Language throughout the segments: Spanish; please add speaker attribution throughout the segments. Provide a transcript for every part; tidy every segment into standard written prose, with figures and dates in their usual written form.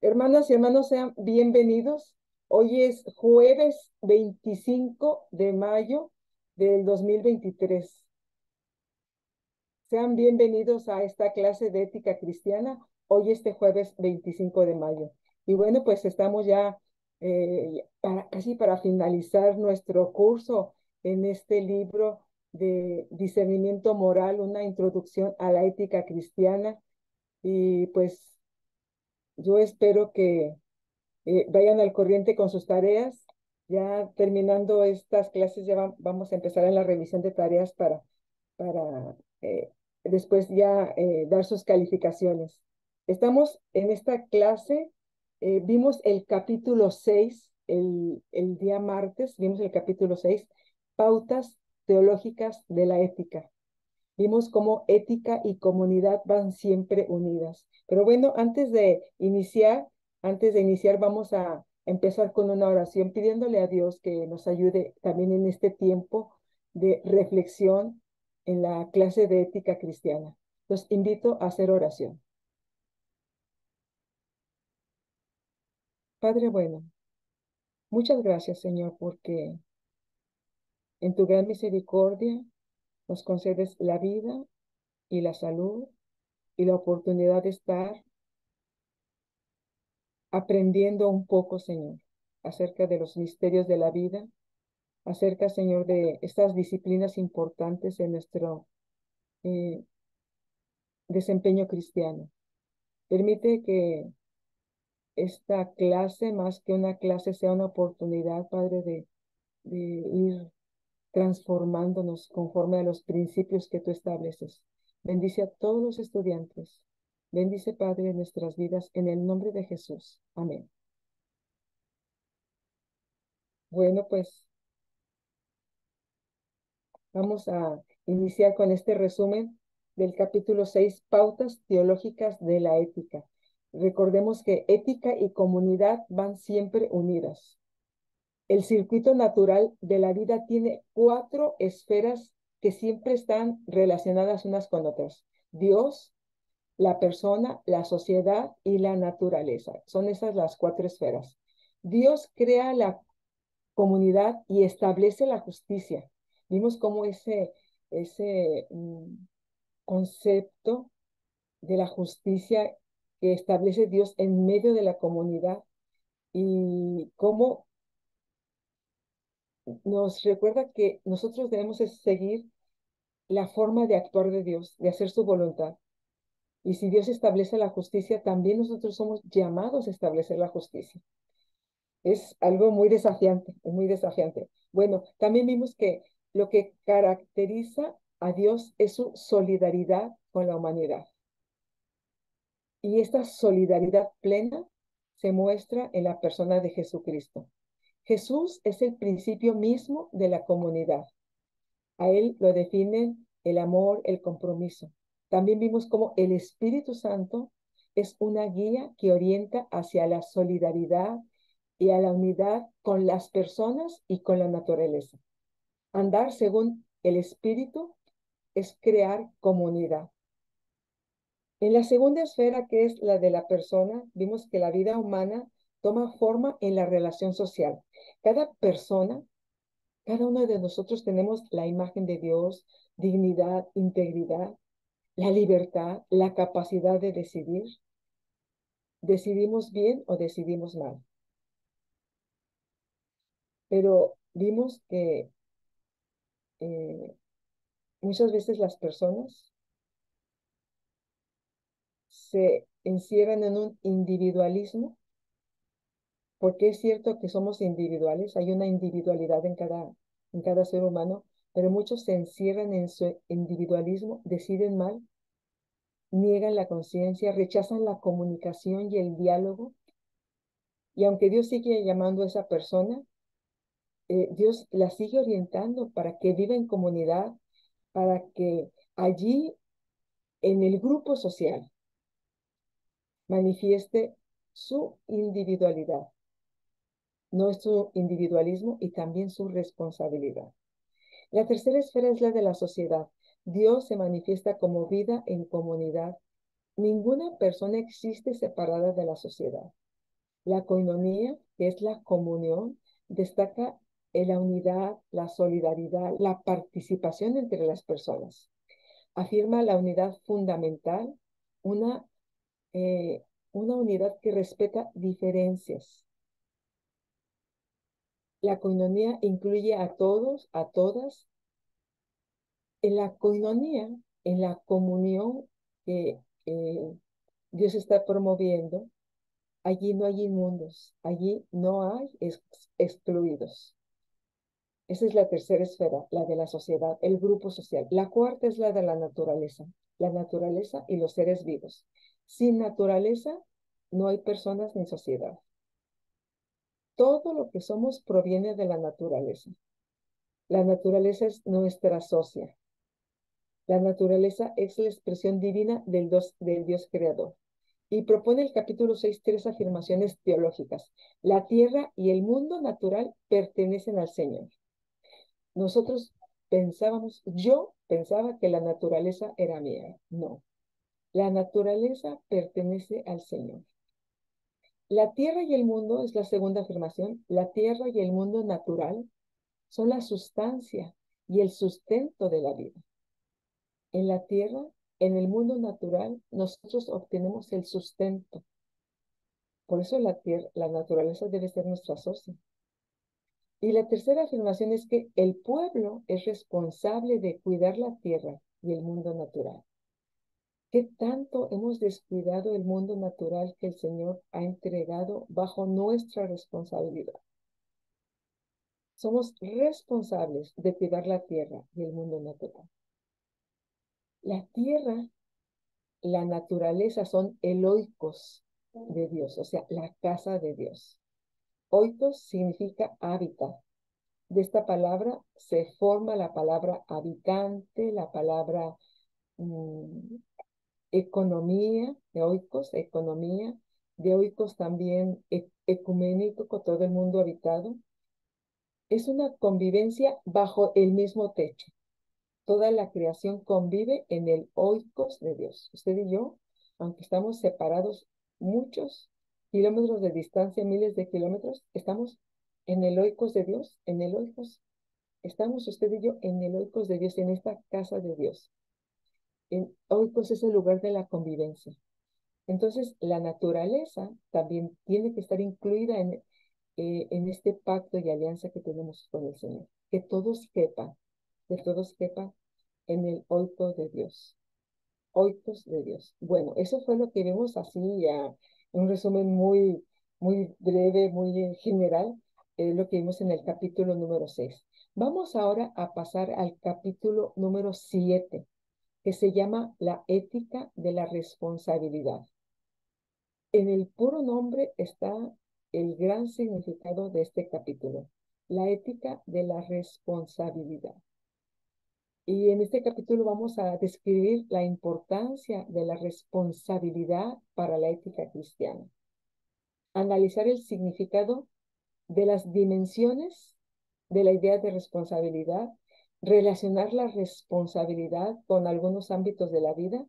Speaker 1: Hermanas y hermanos, sean bienvenidos. Hoy es jueves 25 de mayo del 2023. Sean bienvenidos a esta clase de ética cristiana, hoy este jueves 25 de mayo. Y bueno, pues estamos ya casi para finalizar nuestro curso en este libro de discernimiento moral, una introducción a la ética cristiana. Y pues yo espero que vayan al corriente con sus tareas. Ya terminando estas clases, ya vamos a empezar en la revisión de tareas para después ya dar sus calificaciones. Estamos en esta clase, vimos el capítulo 6 el día martes, vimos el capítulo 6 pautas teológicas de la ética. Vimos cómo ética y comunidad van siempre unidas. Pero bueno, antes de iniciar, vamos a empezar con una oración pidiéndole a Dios que nos ayude también en este tiempo de reflexión en la clase de ética cristiana. Los invito a hacer oración. Padre bueno, muchas gracias, Señor, porque en tu gran misericordia nos concedes la vida y la salud y la oportunidad de estar aprendiendo un poco, Señor, acerca de los misterios de la vida, acerca, Señor, de estas disciplinas importantes en nuestro eh, desempeño cristiano. Permite que esta clase, más que una clase, sea una oportunidad, Padre, de ir transformándonos conforme a los principios que tú estableces. Bendice a todos los estudiantes. Bendice, Padre, nuestras vidas en el nombre de Jesús. Amén. Bueno, pues vamos a iniciar con este resumen del capítulo 6, pautas teológicas de la ética. Recordemos que ética y comunidad van siempre unidas. El circuito natural de la vida tiene 4 esferas que siempre están relacionadas unas con otras. Dios, la persona, la sociedad y la naturaleza. Son esas las 4 esferas. Dios crea la comunidad y establece la justicia. Vimos cómo ese concepto de la justicia que establece Dios en medio de la comunidad y cómo nos recuerda que nosotros debemos seguir la forma de actuar de Dios, de hacer su voluntad. Y si Dios establece la justicia, también nosotros somos llamados a establecer la justicia. Es algo muy desafiante, es muy desafiante. Bueno, también vimos que lo que caracteriza a Dios es su solidaridad con la humanidad. Y esta solidaridad plena se muestra en la persona de Jesucristo. Jesús es el principio mismo de la comunidad. A él lo definen el amor, el compromiso. También vimos cómo el Espíritu Santo es una guía que orienta hacia la solidaridad y a la unidad con las personas y con la naturaleza. Andar según el Espíritu es crear comunidad. En la segunda esfera, que es la de la persona, vimos que la vida humana toma forma en la relación social. Cada persona, cada uno de nosotros tenemos la imagen de Dios, dignidad, integridad, la libertad, la capacidad de decidir. Decidimos bien o decidimos mal. Pero vimos que eh, muchas veces las personas se encierran en un individualismo, porque es cierto que somos individuales, hay una individualidad en cada ser humano, pero muchos se encierran en su individualismo, deciden mal, niegan la conciencia, rechazan la comunicación y el diálogo, y aunque Dios sigue llamando a esa persona, Dios la sigue orientando para que viva en comunidad, para que allí en el grupo social manifieste su individualidad, no es su individualismo y también su responsabilidad. La tercera esfera es la de la sociedad. Dios se manifiesta como vida en comunidad. Ninguna persona existe separada de la sociedad. La koinonía, que es la comunión, destaca en la unidad, la solidaridad, la participación entre las personas. Afirma la unidad fundamental, una, eh, una unidad que respeta diferencias. La koinonía incluye a todos, a todas. En la koinonía, en la comunión que Dios está promoviendo, allí no hay inmundos, allí no hay excluidos. Esa es la tercera esfera, la de la sociedad, el grupo social. La cuarta es la de la naturaleza y los seres vivos. Sin naturaleza no hay personas ni sociedad. Todo lo que somos proviene de la naturaleza. La naturaleza es nuestra socia. La naturaleza es la expresión divina del Dios creador. Y propone el capítulo 6 tres afirmaciones teológicas. La tierra y el mundo natural pertenecen al Señor. Yo pensaba que la naturaleza era mía. No, la naturaleza pertenece al Señor. La tierra y el mundo es la segunda afirmación. La tierra y el mundo natural son la sustancia y el sustento de la vida. En la tierra, en el mundo natural, nosotros obtenemos el sustento. Por eso la naturaleza debe ser nuestra socia. Y la tercera afirmación es que el pueblo es responsable de cuidar la tierra y el mundo natural. ¿Qué tanto hemos descuidado el mundo natural que el Señor ha entregado bajo nuestra responsabilidad? Somos responsables de cuidar la tierra y el mundo natural. La tierra, la naturaleza son el oikos de Dios, o sea, la casa de Dios. Oikos significa hábitat. De esta palabra se forma la palabra habitante, la palabra economía, de oikos también ecuménico, con todo el mundo habitado. Es una convivencia bajo el mismo techo. Toda la creación convive en el oikos de Dios. Usted y yo, aunque estamos separados muchos kilómetros de distancia, miles de kilómetros, estamos en el oikos de Dios, en el oikos. Estamos usted y yo en el oikos de Dios, en esta casa de Dios. Oikos es el lugar de la convivencia. Entonces, la naturaleza también tiene que estar incluida en este pacto y alianza que tenemos con el Señor. Que todos quepan en el oikos de Dios. Oikos de Dios. Bueno, eso fue lo que vimos así, un resumen muy, muy breve, muy general, lo que vimos en el capítulo número 6. Vamos ahora a pasar al capítulo número 7, que se llama la ética de la responsabilidad. En el puro nombre está el gran significado de este capítulo, la ética de la responsabilidad. Y en este capítulo vamos a describir la importancia de la responsabilidad para la ética cristiana. Analizar el significado de las dimensiones de la idea de responsabilidad, relacionar la responsabilidad con algunos ámbitos de la vida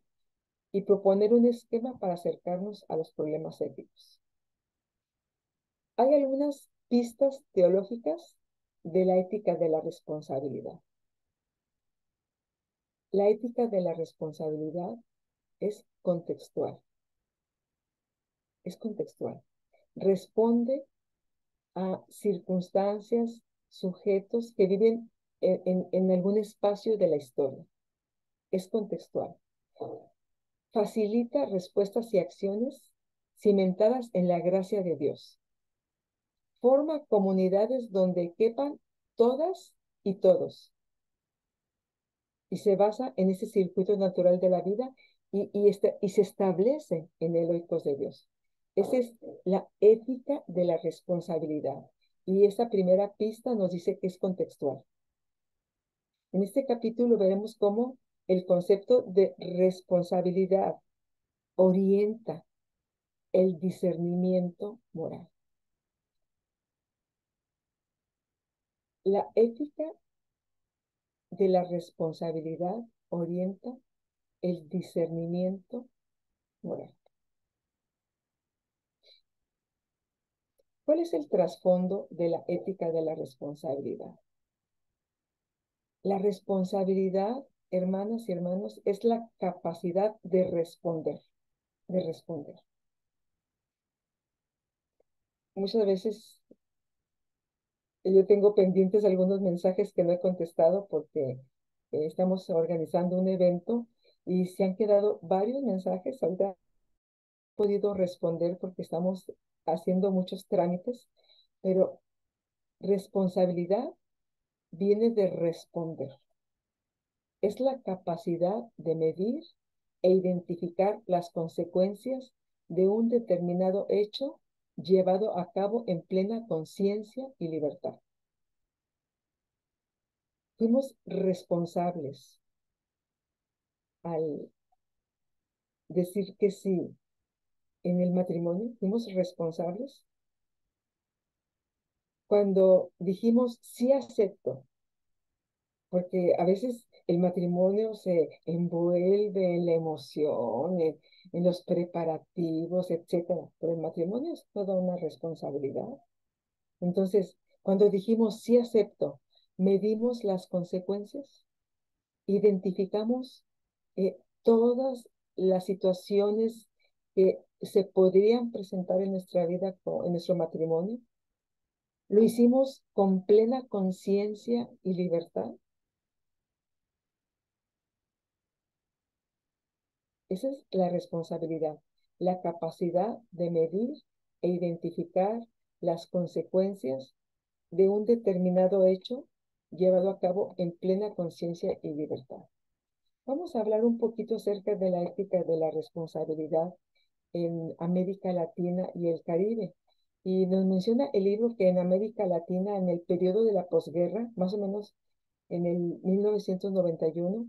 Speaker 1: y proponer un esquema para acercarnos a los problemas éticos. Hay algunas pistas teológicas de la ética de la responsabilidad. La ética de la responsabilidad es contextual. Es contextual. Responde a circunstancias, sujetos que viven en algún espacio de la historia. Es contextual. Facilita respuestas y acciones cimentadas en la gracia de Dios. Forma comunidades donde quepan todas y todos. Y se basa en ese circuito natural de la vida y se establece en el oikos de Dios. Esa es la ética de la responsabilidad. Y esa primera pista nos dice que es contextual. En este capítulo veremos cómo el concepto de responsabilidad orienta el discernimiento moral. La ética de la responsabilidad orienta el discernimiento moral. ¿Cuál es el trasfondo de la ética de la responsabilidad? La responsabilidad, hermanas y hermanos, es la capacidad de responder, de responder. Muchas veces yo tengo pendientes algunos mensajes que no he contestado porque estamos organizando un evento y se han quedado varios mensajes. Ahorita he podido responder porque estamos haciendo muchos trámites, pero responsabilidad viene de responder. Es la capacidad de medir e identificar las consecuencias de un determinado hecho llevado a cabo en plena conciencia y libertad. Fuimos responsables al decir que sí en el matrimonio, fuimos responsables cuando dijimos sí acepto, porque a veces el matrimonio se envuelve en la emoción, en los preparativos, etcétera, pero el matrimonio es toda una responsabilidad. Entonces, cuando dijimos sí acepto, medimos las consecuencias, identificamos todas las situaciones que se podrían presentar en nuestra vida, en nuestro matrimonio. Lo hicimos con plena conciencia y libertad. Esa es la responsabilidad, la capacidad de medir e identificar las consecuencias de un determinado hecho llevado a cabo en plena conciencia y libertad. Vamos a hablar un poquito acerca de la ética de la responsabilidad en América Latina y el Caribe. Y nos menciona el libro que en América Latina, en el periodo de la posguerra, más o menos en el 1991,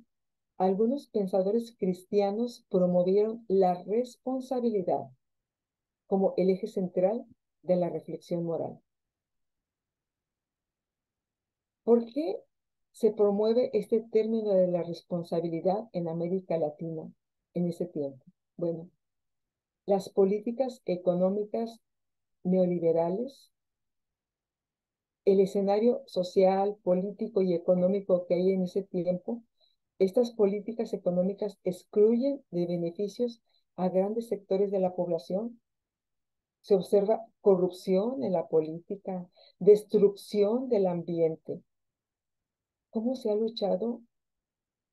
Speaker 1: algunos pensadores cristianos promovieron la responsabilidad como el eje central de la reflexión moral. ¿Por qué se promueve este término de la responsabilidad en América Latina en ese tiempo? Bueno, las políticas económicas neoliberales, el escenario social, político y económico que hay en ese tiempo, estas políticas económicas excluyen de beneficios a grandes sectores de la población. Se observa corrupción en la política, destrucción del ambiente. ¿Cómo se ha luchado?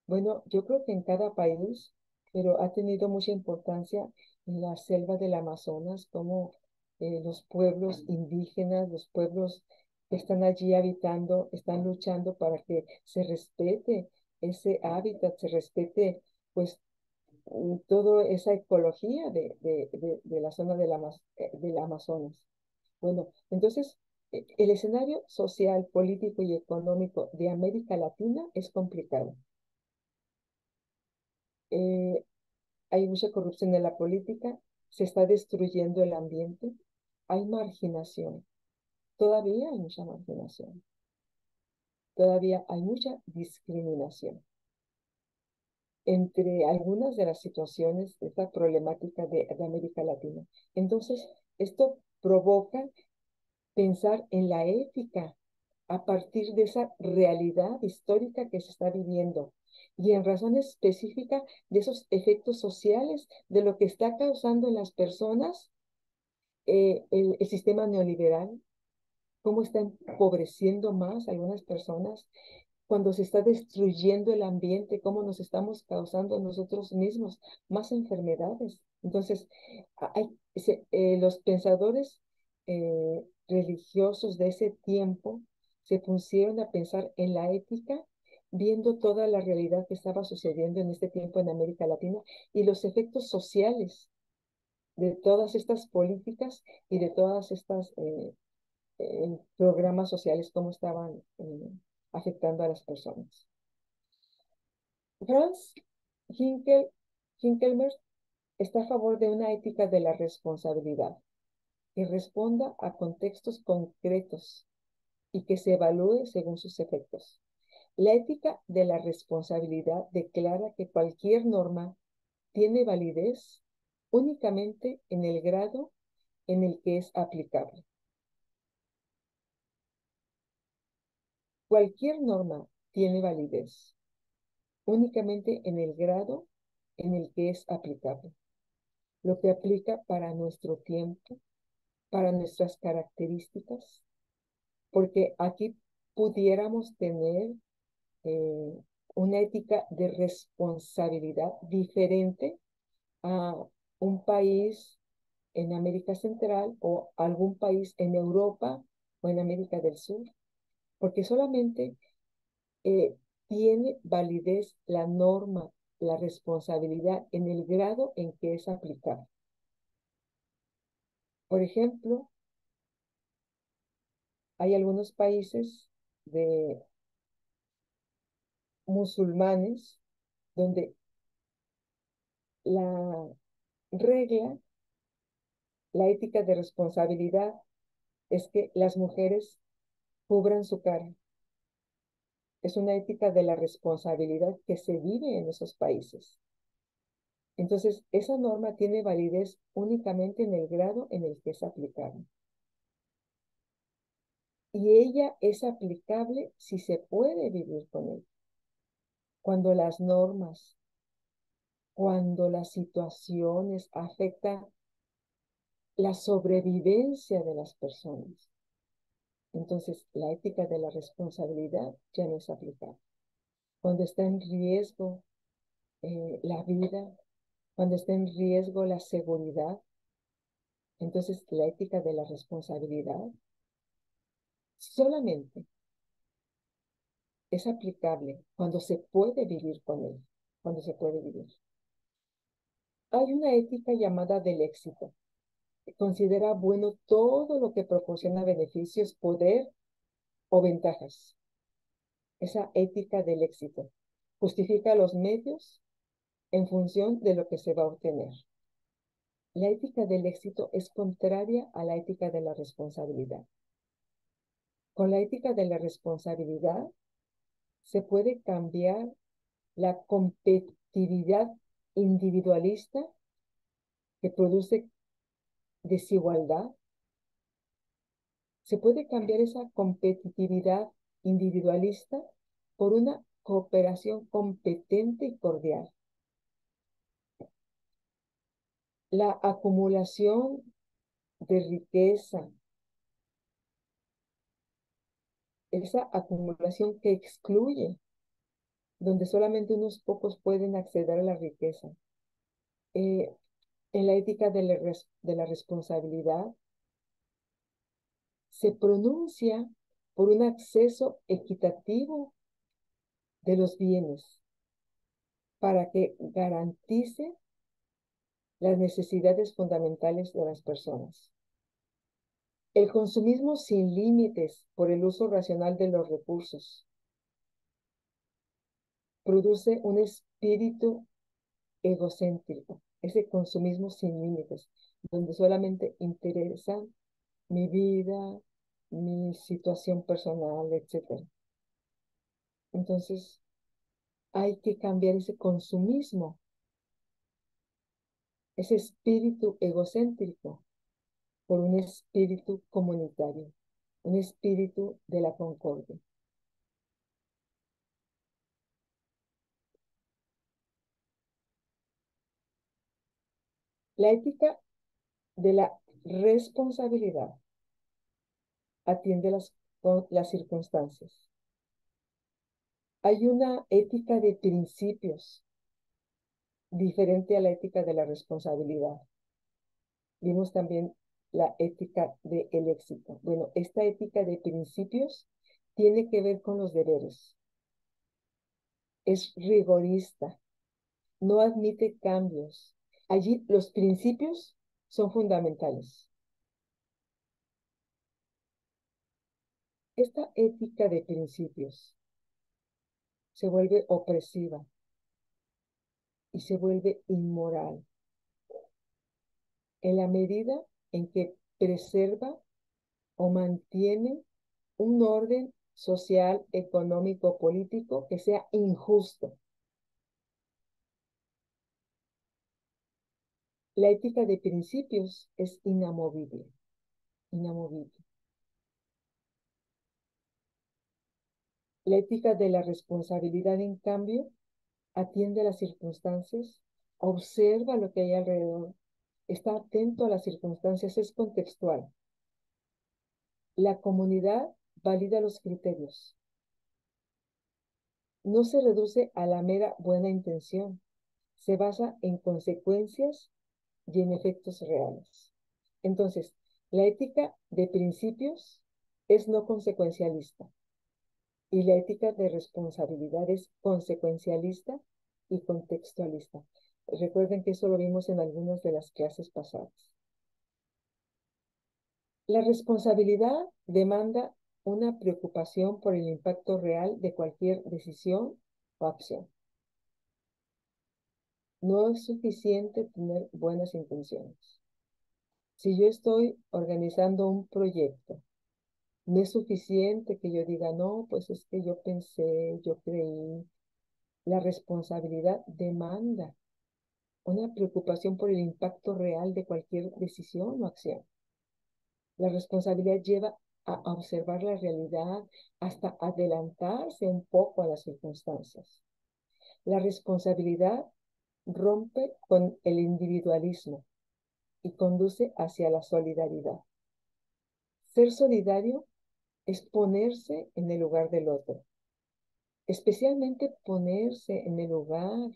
Speaker 1: Bueno, yo creo que en cada país, pero ha tenido mucha importancia en la selva del Amazonas, como los pueblos indígenas, los pueblos que están allí habitando, están luchando para que se respete ese hábitat, se respete pues toda esa ecología de la zona del Amazonas. Bueno, entonces el escenario social, político y económico de América Latina es complicado. Eh, Hay mucha corrupción en la política, se está destruyendo el ambiente, hay marginación, todavía hay mucha marginación, todavía hay mucha discriminación. Entre algunas de las situaciones de esta problemática de América Latina. Entonces, esto provoca pensar en la ética a partir de esa realidad histórica que se está viviendo y en razón específica de esos efectos sociales de lo que está causando en las personas el sistema neoliberal, cómo está empobreciendo más a algunas personas, cuando se está destruyendo el ambiente, cómo nos estamos causando nosotros mismos más enfermedades. Entonces, los pensadores religiosos de ese tiempo se pusieron a pensar en la ética, viendo toda la realidad que estaba sucediendo en este tiempo en América Latina y los efectos sociales de todas estas políticas y de todas estas programas sociales, cómo estaban afectando a las personas. Franz Hinkelmer está a favor de una ética de la responsabilidad que responda a contextos concretos y que se evalúe según sus efectos. La ética de la responsabilidad declara que cualquier norma tiene validez únicamente en el grado en el que es aplicable. Cualquier norma tiene validez únicamente en el grado en el que es aplicable. Lo que aplica para nuestro tiempo, para nuestras características, porque aquí pudiéramos tener eh, una ética de responsabilidad diferente a un país en América Central o algún país en Europa o en América del Sur, porque solamente eh, tiene validez la norma, la responsabilidad en el grado en que es aplicada. Por ejemplo, hay algunos países de musulmanes donde la regla, la ética de responsabilidad es que las mujeres cubran su cara. Es una ética de la responsabilidad que se vive en esos países. Entonces, esa norma tiene validez únicamente en el grado en el que es aplicable. Y ella es aplicable si se puede vivir con ella. Cuando las normas, cuando las situaciones afectan la sobrevivencia de las personas, entonces la ética de la responsabilidad ya no es aplicable. Cuando está en riesgo la vida, cuando está en riesgo la seguridad, entonces la ética de la responsabilidad solamente es aplicable cuando se puede vivir con él, cuando se puede vivir. Hay una ética llamada del éxito, que considera bueno todo lo que proporciona beneficios, poder o ventajas. Esa ética del éxito justifica los medios en función de lo que se va a obtener. La ética del éxito es contraria a la ética de la responsabilidad. Con la ética de la responsabilidad se puede cambiar la competitividad individualista que produce desigualdad. Se puede cambiar esa competitividad individualista por una cooperación competente y cordial. La acumulación de riqueza, esa acumulación que excluye, donde solamente unos pocos pueden acceder a la riqueza. Eh, en la ética de la responsabilidad se pronuncia por un acceso equitativo de los bienes para que garantice las necesidades fundamentales de las personas. El consumismo sin límites por el uso racional de los recursos produce un espíritu egocéntrico, ese consumismo sin límites, donde solamente interesa mi vida, mi situación personal, etc. Entonces, hay que cambiar ese consumismo, ese espíritu egocéntrico, por un espíritu comunitario, un espíritu de la concordia. La ética de la responsabilidad atiende las circunstancias. Hay una ética de principios diferente a la ética de la responsabilidad. Vimos también la ética del éxito. Bueno, esta ética de principios tiene que ver con los deberes. Es rigorista, no admite cambios. Allí los principios son fundamentales. Esta ética de principios se vuelve opresiva y se vuelve inmoral en la medida en que preserva o mantiene un orden social, económico, político que sea injusto. La ética de principios es inamovible, inamovible. La ética de la responsabilidad, en cambio, atiende a las circunstancias, observa lo que hay alrededor, está atento a las circunstancias, es contextual. La comunidad valida los criterios. No se reduce a la mera buena intención, se basa en consecuencias y en efectos reales. Entonces, la ética de principios es no consecuencialista y la ética de responsabilidad es consecuencialista y contextualista. Recuerden que eso lo vimos en algunas de las clases pasadas. La responsabilidad demanda una preocupación por el impacto real de cualquier decisión o acción. No es suficiente tener buenas intenciones. Si yo estoy organizando un proyecto, no es suficiente que yo diga, no, pues es que yo pensé, yo creí. La responsabilidad demanda una preocupación por el impacto real de cualquier decisión o acción. La responsabilidad lleva a observar la realidad hasta adelantarse un poco a las circunstancias. La responsabilidad rompe con el individualismo y conduce hacia la solidaridad. Ser solidario es ponerse en el lugar del otro, especialmente ponerse en el lugar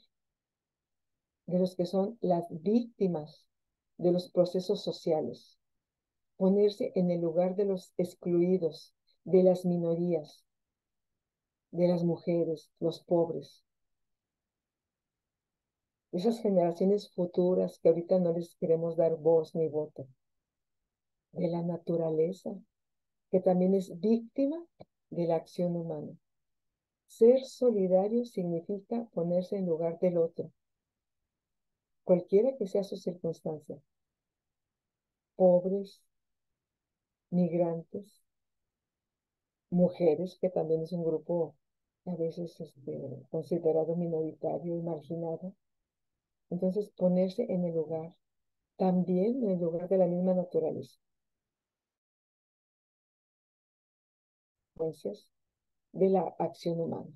Speaker 1: de los que son las víctimas de los procesos sociales, ponerse en el lugar de los excluidos, de las minorías, de las mujeres, los pobres, esas generaciones futuras que ahorita no les queremos dar voz ni voto, de la naturaleza, que también es víctima de la acción humana. Ser solidario significa ponerse en lugar del otro, cualquiera que sea su circunstancia, pobres, migrantes, mujeres, que también es un grupo a veces considerado minoritario y marginado. Entonces, ponerse en el lugar, también en el lugar de la misma naturaleza. Consecuencias de la acción humana.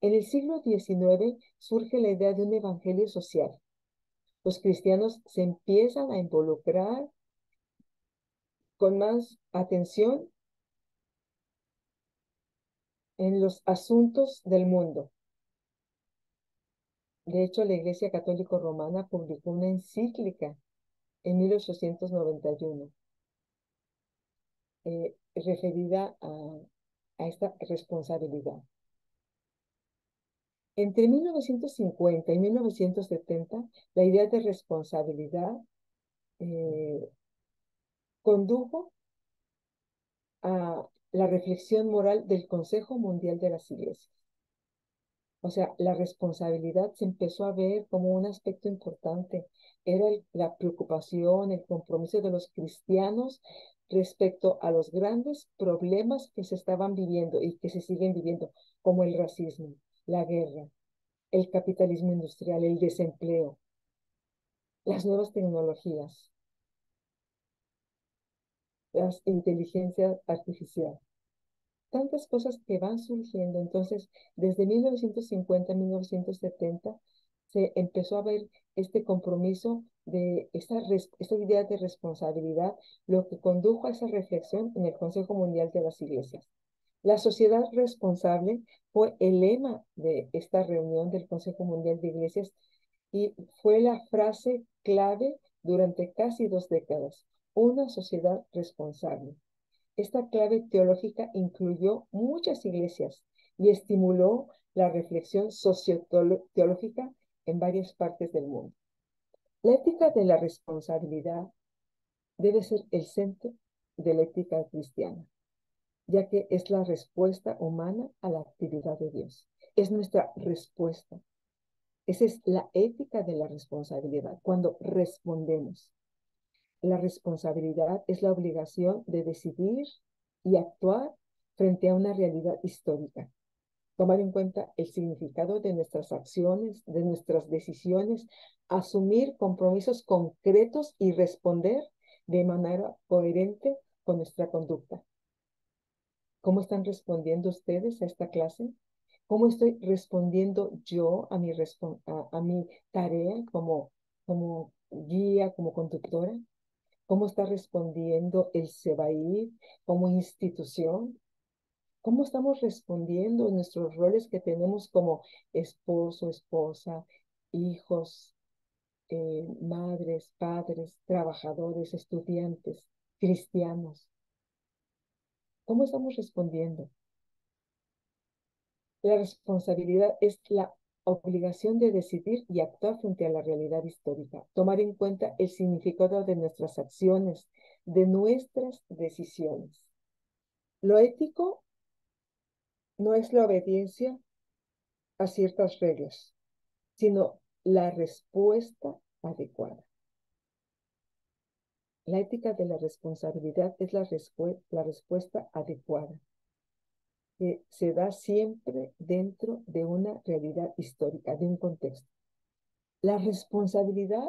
Speaker 1: En el siglo XIX surge la idea de un evangelio social. Los cristianos se empiezan a involucrar con más atención en los asuntos del mundo. De hecho, la Iglesia Católica Romana publicó una encíclica en 1891 referida a esta responsabilidad. Entre 1950 y 1970, la idea de responsabilidad condujo a la reflexión moral del Consejo Mundial de las Iglesias. O sea, la responsabilidad se empezó a ver como un aspecto importante. Era la preocupación, el compromiso de los cristianos respecto a los grandes problemas que se estaban viviendo y que se siguen viviendo, como el racismo, la guerra, el capitalismo industrial, el desempleo, las nuevas tecnologías, la inteligencia artificial. Tantas cosas que van surgiendo. Entonces, desde 1950 a 1970 se empezó a ver este compromiso de esta idea de responsabilidad, lo que condujo a esa reflexión en el Consejo Mundial de las Iglesias. La sociedad responsable fue el lema de esta reunión del Consejo Mundial de Iglesias y fue la frase clave durante casi 2 décadas. Una sociedad responsable. Esta clave teológica incluyó muchas iglesias y estimuló la reflexión socioteológica en varias partes del mundo. La ética de la responsabilidad debe ser el centro de la ética cristiana, ya que es la respuesta humana a la actividad de Dios. Es nuestra respuesta. Esa es la ética de la responsabilidad, cuando respondemos. La responsabilidad es la obligación de decidir y actuar frente a una realidad histórica. Tomar en cuenta el significado de nuestras acciones, de nuestras decisiones, asumir compromisos concretos y responder de manera coherente con nuestra conducta. ¿Cómo están respondiendo ustedes a esta clase? ¿Cómo estoy respondiendo yo a a mi tarea como guía, como conductora? ¿Cómo está respondiendo el SEBAIR como institución? ¿Cómo estamos respondiendo en nuestros roles que tenemos como esposo, esposa, hijos, madres, padres, trabajadores, estudiantes, cristianos? ¿Cómo estamos respondiendo? La responsabilidad es la obligación de decidir y actuar frente a la realidad histórica, tomar en cuenta el significado de nuestras acciones, de nuestras decisiones. Lo ético no es la obediencia a ciertas reglas, sino la respuesta adecuada. La ética de la responsabilidad es la respuesta adecuada, que se da siempre dentro de una realidad histórica, de un contexto. La responsabilidad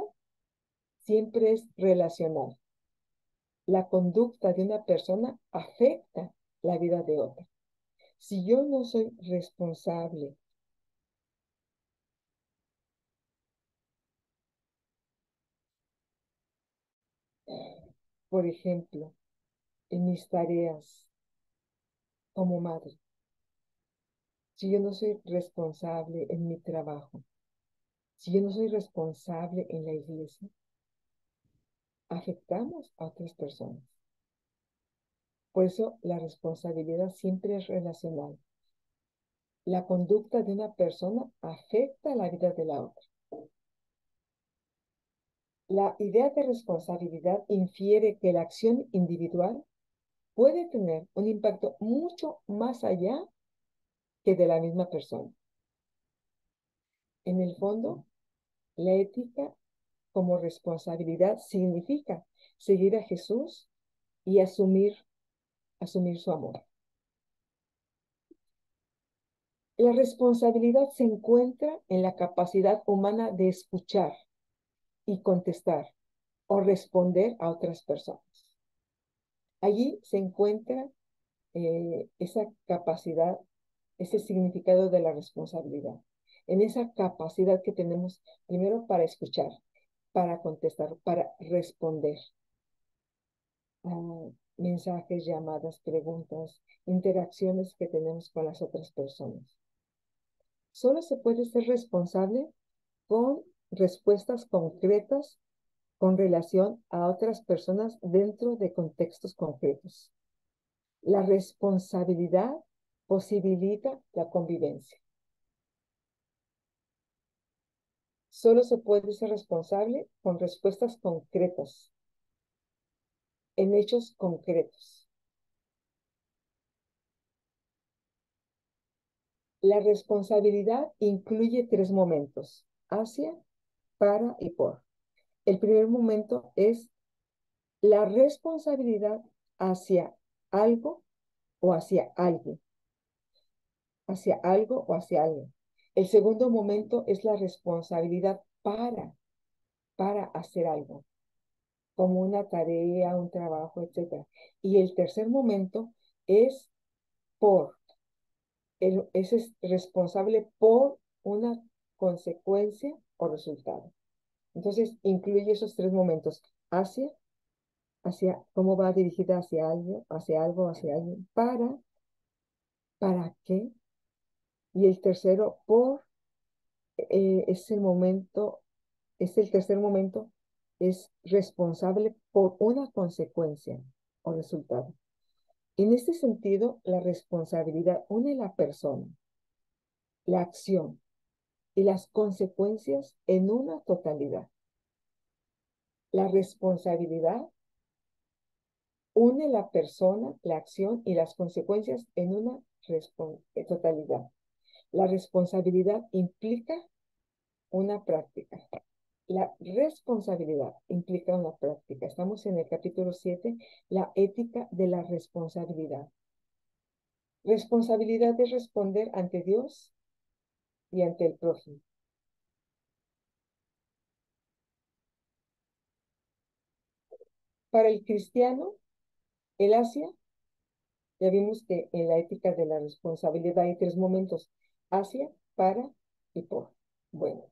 Speaker 1: siempre es relacional. La conducta de una persona afecta la vida de otra. Si yo no soy responsable, por ejemplo, en mis tareas como madre, si yo no soy responsable en mi trabajo, si yo no soy responsable en la iglesia, afectamos a otras personas. Por eso la responsabilidad siempre es relacional. La conducta de una persona afecta la vida de la otra. La idea de responsabilidad infiere que la acción individual puede tener un impacto mucho más allá que de la misma persona. En el fondo, la ética como responsabilidad significa seguir a Jesús y asumir su amor. La responsabilidad se encuentra en la capacidad humana de escuchar y contestar o responder a otras personas. Allí se encuentra esa capacidad, ese significado de la responsabilidad, en esa capacidad que tenemos primero para escuchar, para contestar, para responder a mensajes, llamadas, preguntas, interacciones que tenemos con las otras personas. Solo se puede ser responsable con respuestas concretas con relación a otras personas dentro de contextos concretos. La responsabilidad posibilita la convivencia. Solo se puede ser responsable con respuestas concretas, en hechos concretos. La responsabilidad incluye tres momentos: hacia, para y por. El primer momento es la responsabilidad hacia algo o hacia alguien, hacia algo o hacia alguien. El segundo momento es la responsabilidad para hacer algo, como una tarea, un trabajo, etc. Y el tercer momento es por. Ese es responsable por una consecuencia o resultado. Entonces, incluye esos tres momentos: hacia cómo va dirigida hacia algo, hacia alguien, para qué. Y el tercero, es el momento, es el tercer momento, es responsable por una consecuencia o resultado. En este sentido, la responsabilidad une la persona, la acción y las consecuencias en una totalidad. La responsabilidad une la persona, la acción y las consecuencias en una totalidad. La responsabilidad implica una práctica. La responsabilidad implica una práctica. Estamos en el capítulo 7, la ética de la responsabilidad. Responsabilidad es responder ante Dios y ante el prójimo. Para el cristiano, el Asia Ya vimos que en la ética de la responsabilidad hay tres momentos: hacia, para y por. Bueno,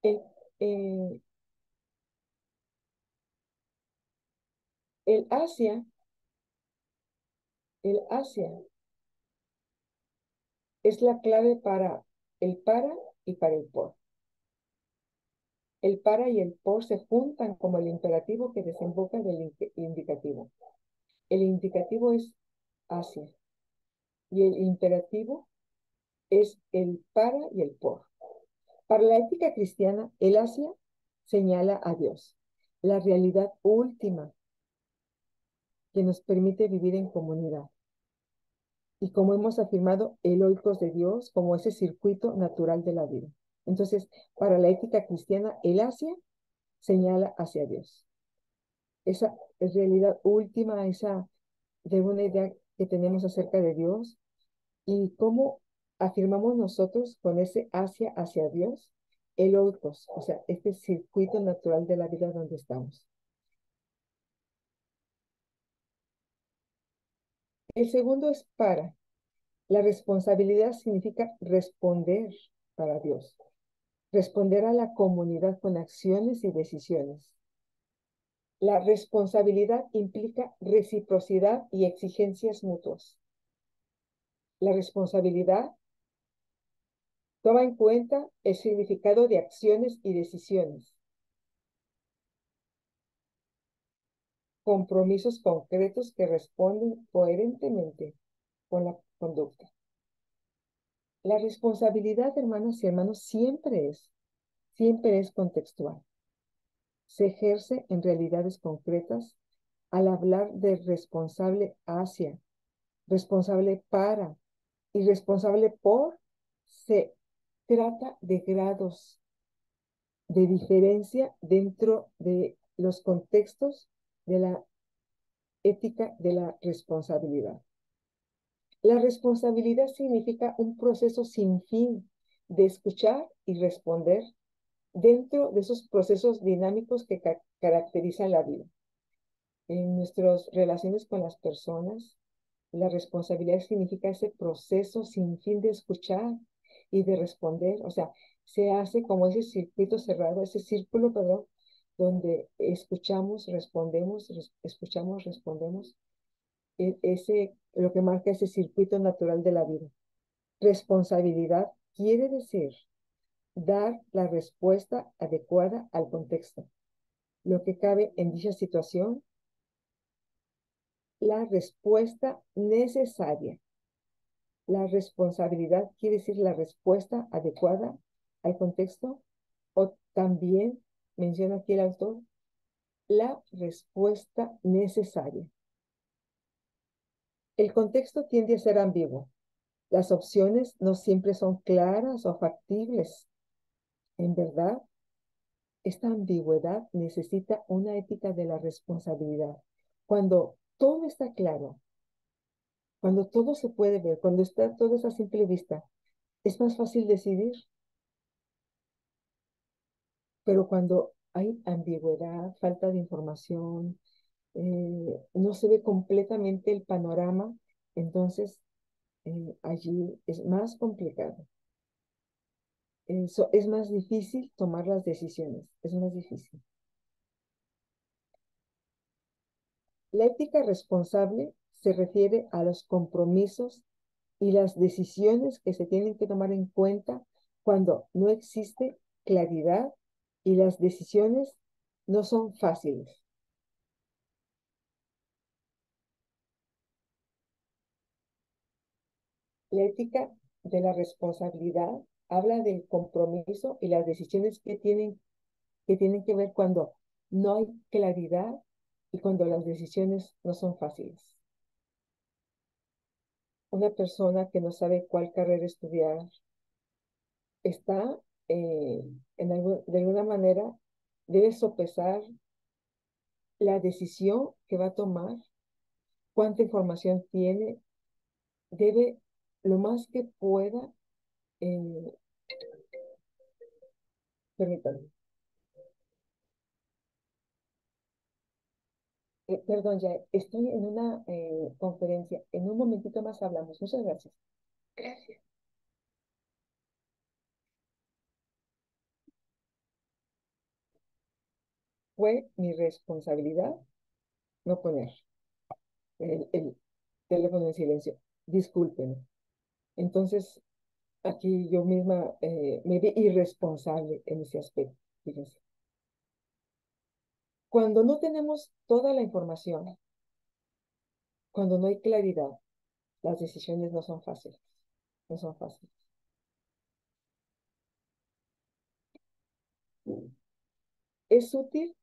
Speaker 1: el, eh, el hacia, el hacia es la clave para el para y para el por. El para y el por se juntan como el imperativo que desemboca del indicativo. El indicativo es hacia y el imperativo es el para y el por. Para la ética cristiana, el hacia señala a Dios, la realidad última que nos permite vivir en comunidad. Y como hemos afirmado, eloicos de Dios como ese circuito natural de la vida. Entonces, para la ética cristiana, el hacia señala hacia Dios. Esa realidad última, esa de una idea que tenemos acerca de Dios y cómo afirmamos nosotros con ese hacia Dios, eloicos, o sea, este circuito natural de la vida donde estamos. El segundo es para. La responsabilidad significa responder para Dios, responder a la comunidad con acciones y decisiones. La responsabilidad implica reciprocidad y exigencias mutuas. La responsabilidad toma en cuenta el significado de acciones y decisiones, compromisos concretos que responden coherentemente con la conducta. La responsabilidad, hermanas y hermanos, siempre es contextual. Se ejerce en realidades concretas al hablar de responsable hacia, responsable para y responsable por. Se trata de grados de diferencia dentro de los contextos de la ética de la responsabilidad. La responsabilidad significa un proceso sin fin de escuchar y responder dentro de esos procesos dinámicos que caracterizan la vida. En nuestras relaciones con las personas, la responsabilidad significa ese proceso sin fin de escuchar y de responder. O sea, se hace como ese circuito cerrado, ese círculo, perdón, donde escuchamos, respondemos, escuchamos, respondemos. Lo que marca ese circuito natural de la vida. Responsabilidad quiere decir dar la respuesta adecuada al contexto, lo que cabe en dicha situación, la respuesta necesaria. La responsabilidad quiere decir la respuesta adecuada al contexto, o también menciona aquí el autor, la respuesta necesaria. El contexto tiende a ser ambiguo. Las opciones no siempre son claras o factibles. En verdad, esta ambigüedad necesita una ética de la responsabilidad. Cuando todo está claro, cuando todo se puede ver, cuando está todo a simple vista, es más fácil decidir. Pero cuando hay ambigüedad, falta de información, no se ve completamente el panorama, entonces allí es más complicado. Es más difícil tomar las decisiones, es más difícil. La ética responsable se refiere a los compromisos y las decisiones que se tienen que tomar en cuenta cuando no existe claridad y las decisiones no son fáciles. La ética de la responsabilidad habla del compromiso y las decisiones que tienen que ver cuando no hay claridad y cuando las decisiones no son fáciles. Una persona que no sabe cuál carrera estudiar está, eh, de alguna manera, debe sopesar la decisión que va a tomar, cuánta información tiene, debe lo más que pueda, eh, permítanme, Perdón, ya estoy en una conferencia. En un momentito más hablamos. Muchas gracias. Gracias. Fue mi responsabilidad no poner el teléfono en silencio. Discúlpenme. Entonces, aquí yo misma me vi irresponsable en ese aspecto. Fíjense. Cuando no tenemos toda la información, cuando no hay claridad, las decisiones no son fáciles. No son fáciles. Es útil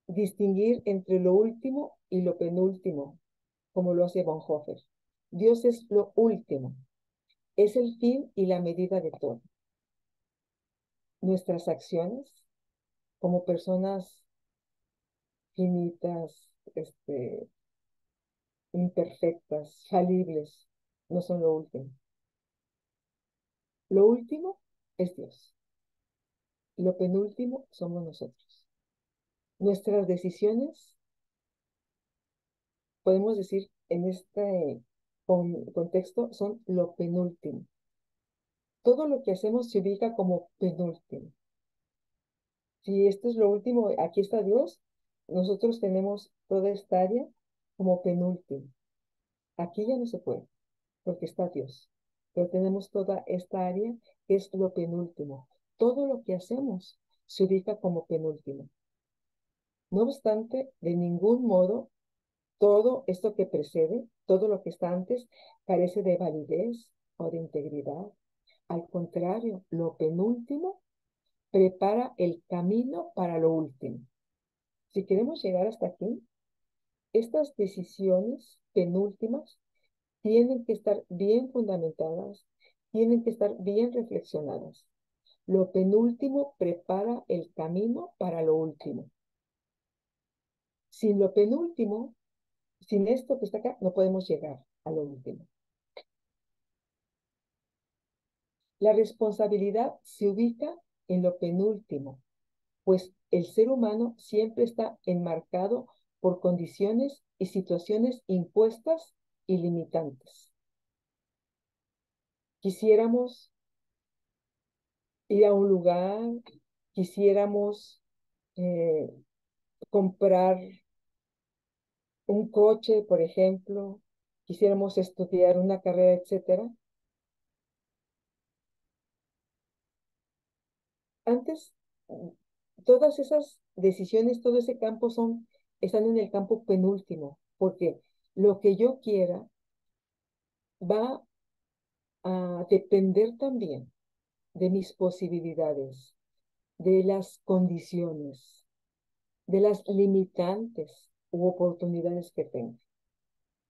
Speaker 1: distinguir entre lo último y lo penúltimo, como lo hace Bonhoeffer. Dios es lo último, es el fin y la medida de todo. Nuestras acciones como personas finitas, imperfectas, falibles, no son lo último. Lo último es Dios. Lo penúltimo somos nosotros. Nuestras decisiones, podemos decir en este contexto, son lo penúltimo. Todo lo que hacemos se ubica como penúltimo. Si esto es lo último, aquí está Dios, nosotros tenemos toda esta área como penúltimo. Aquí ya no se puede, porque está Dios. Pero tenemos toda esta área que es lo penúltimo. Todo lo que hacemos se ubica como penúltimo. No obstante, de ningún modo, todo esto que precede, todo lo que está antes, carece de validez o de integridad. Al contrario, lo penúltimo prepara el camino para lo último. Si queremos llegar hasta aquí, estas decisiones penúltimas tienen que estar bien fundamentadas, tienen que estar bien reflexionadas. Lo penúltimo prepara el camino para lo último. Sin lo penúltimo, sin esto que está acá, no podemos llegar a lo último. La responsabilidad se ubica en lo penúltimo, pues el ser humano siempre está enmarcado por condiciones y situaciones impuestas y limitantes. Quisiéramos ir a un lugar, quisiéramos eh, comprar un coche, por ejemplo, quisiéramos estudiar una carrera, etcétera. Antes, todas esas decisiones, todo ese campo están en el campo penúltimo, porque lo que yo quiera va a depender también de mis posibilidades, de las condiciones, de las limitantes u oportunidades que tenga.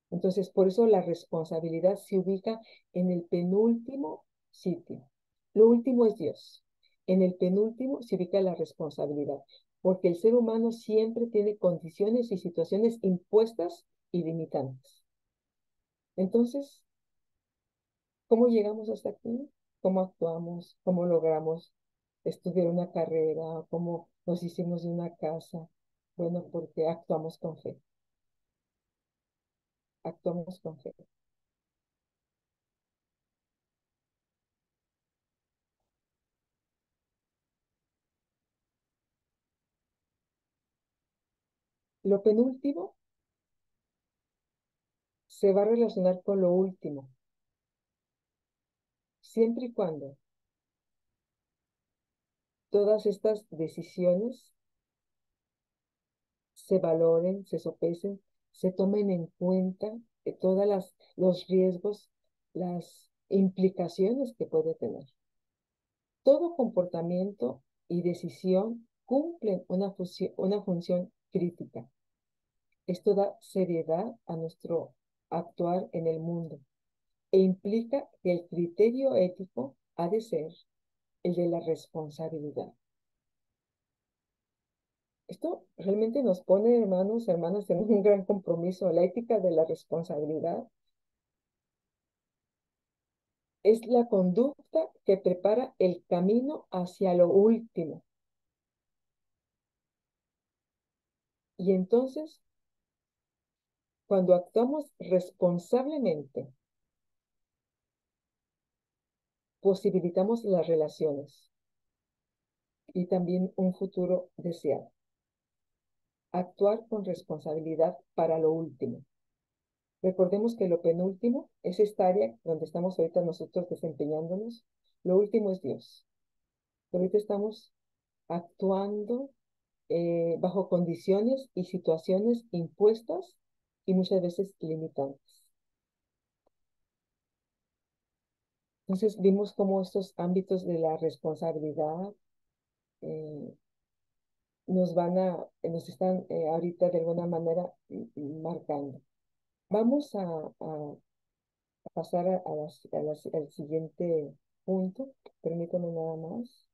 Speaker 1: Entonces, por eso la responsabilidad se ubica en el penúltimo sitio. Lo último es Dios. En el penúltimo se ubica la responsabilidad, porque el ser humano siempre tiene condiciones y situaciones impuestas y limitantes. Entonces, ¿cómo llegamos hasta aquí? ¿Cómo actuamos? ¿Cómo logramos estudiar una carrera? ¿Cómo nos hicimos de una casa? Bueno, porque actuamos con fe. Actuamos con fe. Lo penúltimo se va a relacionar con lo último, siempre y cuando todas estas decisiones se valoren, se sopesen, se tomen en cuenta todas los riesgos, las implicaciones que puede tener. Todo comportamiento y decisión cumplen una función crítica. Esto da seriedad a nuestro actuar en el mundo e implica que el criterio ético ha de ser el de la responsabilidad. Esto realmente nos pone, hermanos, hermanas, en un gran compromiso. La ética de la responsabilidad es la conducta que prepara el camino hacia lo último. Y entonces, cuando actuamos responsablemente, posibilitamos las relaciones y también un futuro deseado. Actuar con responsabilidad para lo último. Recordemos que lo penúltimo es esta área donde estamos ahorita nosotros desempeñándonos. Lo último es Dios. Pero ahorita estamos actuando bajo condiciones y situaciones impuestas y muchas veces limitantes. Entonces vimos cómo estos ámbitos de la responsabilidad eh, nos están ahorita de alguna manera marcando. Vamos a pasar al siguiente punto. Permítame nada más.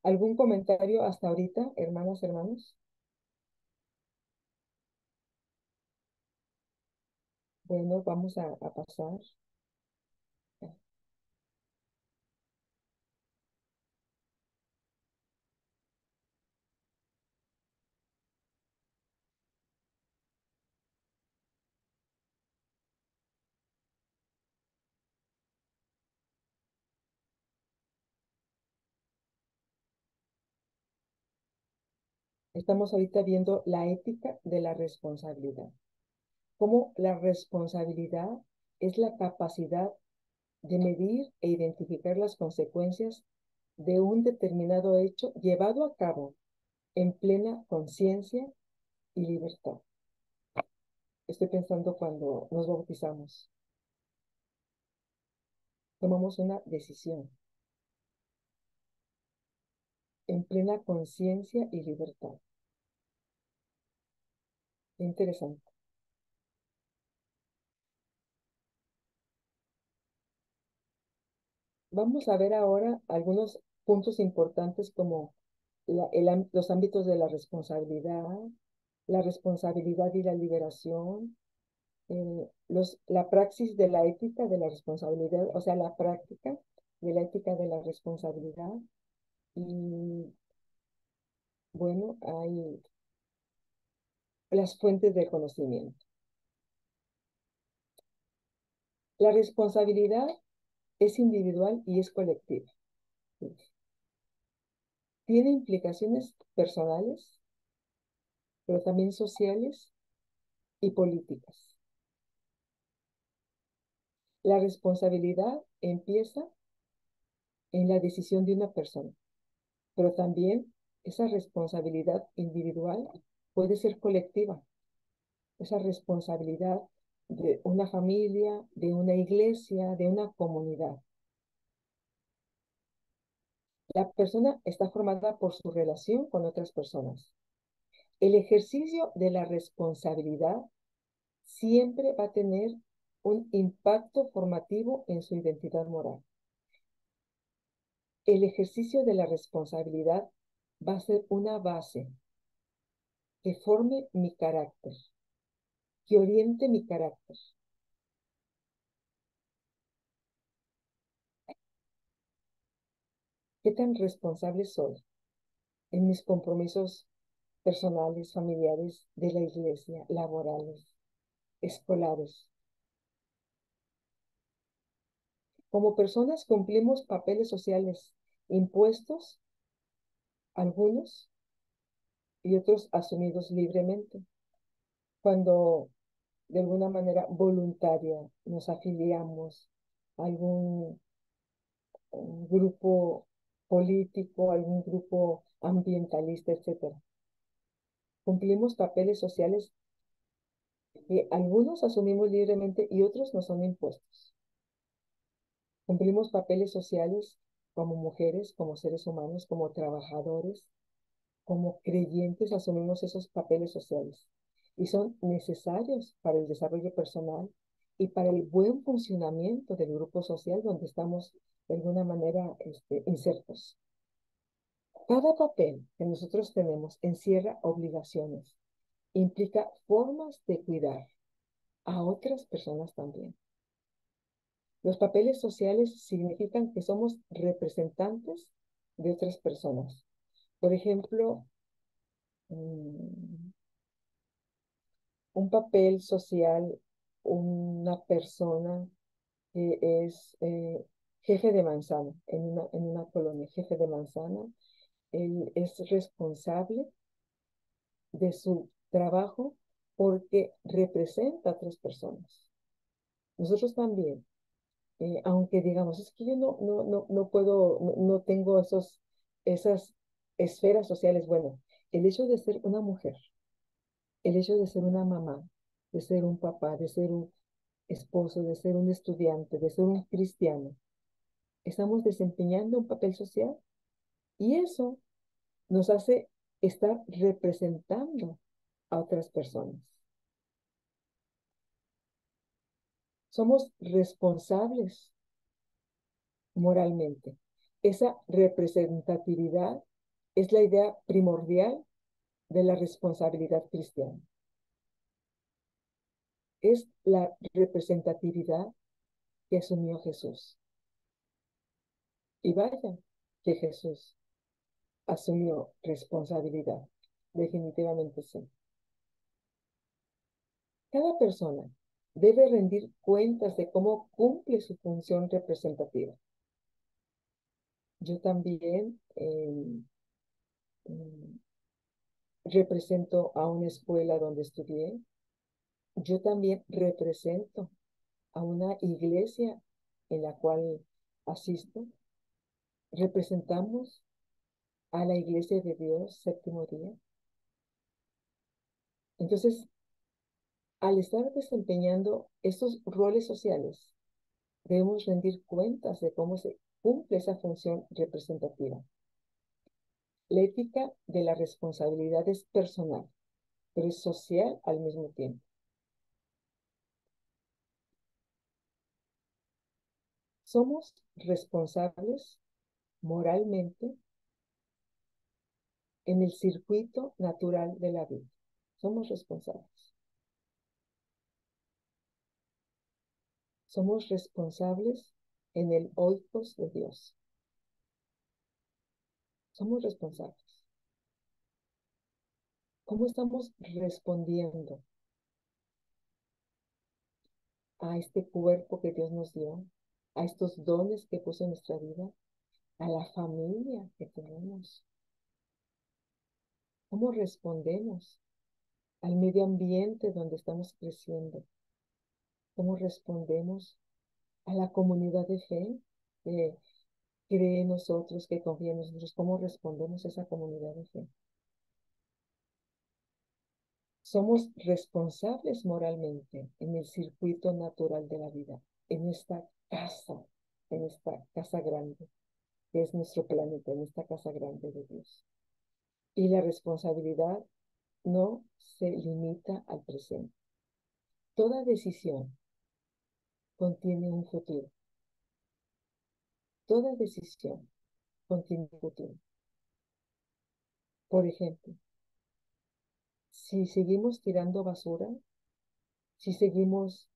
Speaker 1: ¿Algún comentario hasta ahorita, hermanas, hermanos? Bueno, vamos a pasar. Estamos ahorita viendo la ética de la responsabilidad. Cómo la responsabilidad es la capacidad de medir e identificar las consecuencias de un determinado hecho llevado a cabo en plena conciencia y libertad. Estoy pensando cuando nos bautizamos, tomamos una decisión en plena conciencia y libertad. Interesante. Vamos a ver ahora algunos puntos importantes como los ámbitos de la responsabilidad y la liberación, la praxis de la ética de la responsabilidad, o sea, la práctica de la ética de la responsabilidad. Y bueno, hay las fuentes del conocimiento. La responsabilidad es individual y es colectiva. Tiene implicaciones personales, pero también sociales y políticas. La responsabilidad empieza en la decisión de una persona, pero también esa responsabilidad individual puede ser colectiva. Esa responsabilidad de una familia, de una iglesia, de una comunidad. La persona está formada por su relación con otras personas. El ejercicio de la responsabilidad siempre va a tener un impacto formativo en su identidad moral. El ejercicio de la responsabilidad va a ser una base que forme mi carácter, que oriente mi carácter. ¿Qué tan responsable soy en mis compromisos personales, familiares, de la iglesia, laborales, escolares? Como personas cumplimos papeles sociales impuestos, algunos y otros asumidos libremente. Cuando de alguna manera voluntaria nos afiliamos a algún grupo político, algún grupo ambientalista, etcétera. Cumplimos papeles sociales que algunos asumimos libremente y otros nos son impuestos. Cumplimos papeles sociales como mujeres, como seres humanos, como trabajadores, como creyentes, asumimos esos papeles sociales y son necesarios para el desarrollo personal y para el buen funcionamiento del grupo social donde estamos de alguna manera insertos. Cada papel que nosotros tenemos encierra obligaciones, implica formas de cuidar a otras personas también. Los papeles sociales significan que somos representantes de otras personas. Por ejemplo, mm, un papel social, una persona que es jefe de manzana en una colonia, jefe de manzana, él es responsable de su trabajo porque representa a otras personas. Nosotros también, aunque digamos, es que yo no puedo, no tengo esas esferas sociales. Bueno, el hecho de ser una mujer, el hecho de ser una mamá, de ser un papá, de ser un esposo, de ser un estudiante, de ser un cristiano, estamos desempeñando un papel social y eso nos hace estar representando a otras personas. Somos responsables moralmente. Esa representatividad es la idea primordial de la responsabilidad cristiana. Es la representatividad que asumió Jesús. Y vaya que Jesús asumió responsabilidad. Definitivamente sí. Cada persona debe rendir cuentas de cómo cumple su función representativa. Yo también mm, represento a una escuela donde estudié. Yo también represento a una iglesia en la cual asisto. Representamos a la iglesia de Dios, séptimo día. Entonces, al estar desempeñando estos roles sociales, debemos rendir cuentas de cómo se cumple esa función representativa. La ética de la responsabilidad es personal, pero es social al mismo tiempo. Somos responsables moralmente en el circuito natural de la vida. Somos responsables. Somos responsables en el oikos de Dios. Somos responsables. ¿Cómo estamos respondiendo a este cuerpo que Dios nos dio, a estos dones que puso en nuestra vida, a la familia que tenemos? ¿Cómo respondemos al medio ambiente donde estamos creciendo? ¿Cómo respondemos a la comunidad de fe que cree en nosotros, que confía en nosotros? ¿Cómo respondemos a esa comunidad de fe? Somos responsables moralmente en el circuito natural de la vida, en esta casa grande, que es nuestro planeta, en esta casa grande de Dios. Y la responsabilidad no se limita al presente. Toda decisión contiene un futuro. Toda decisión contiene un futuro. Por ejemplo, si seguimos tirando basura, si seguimos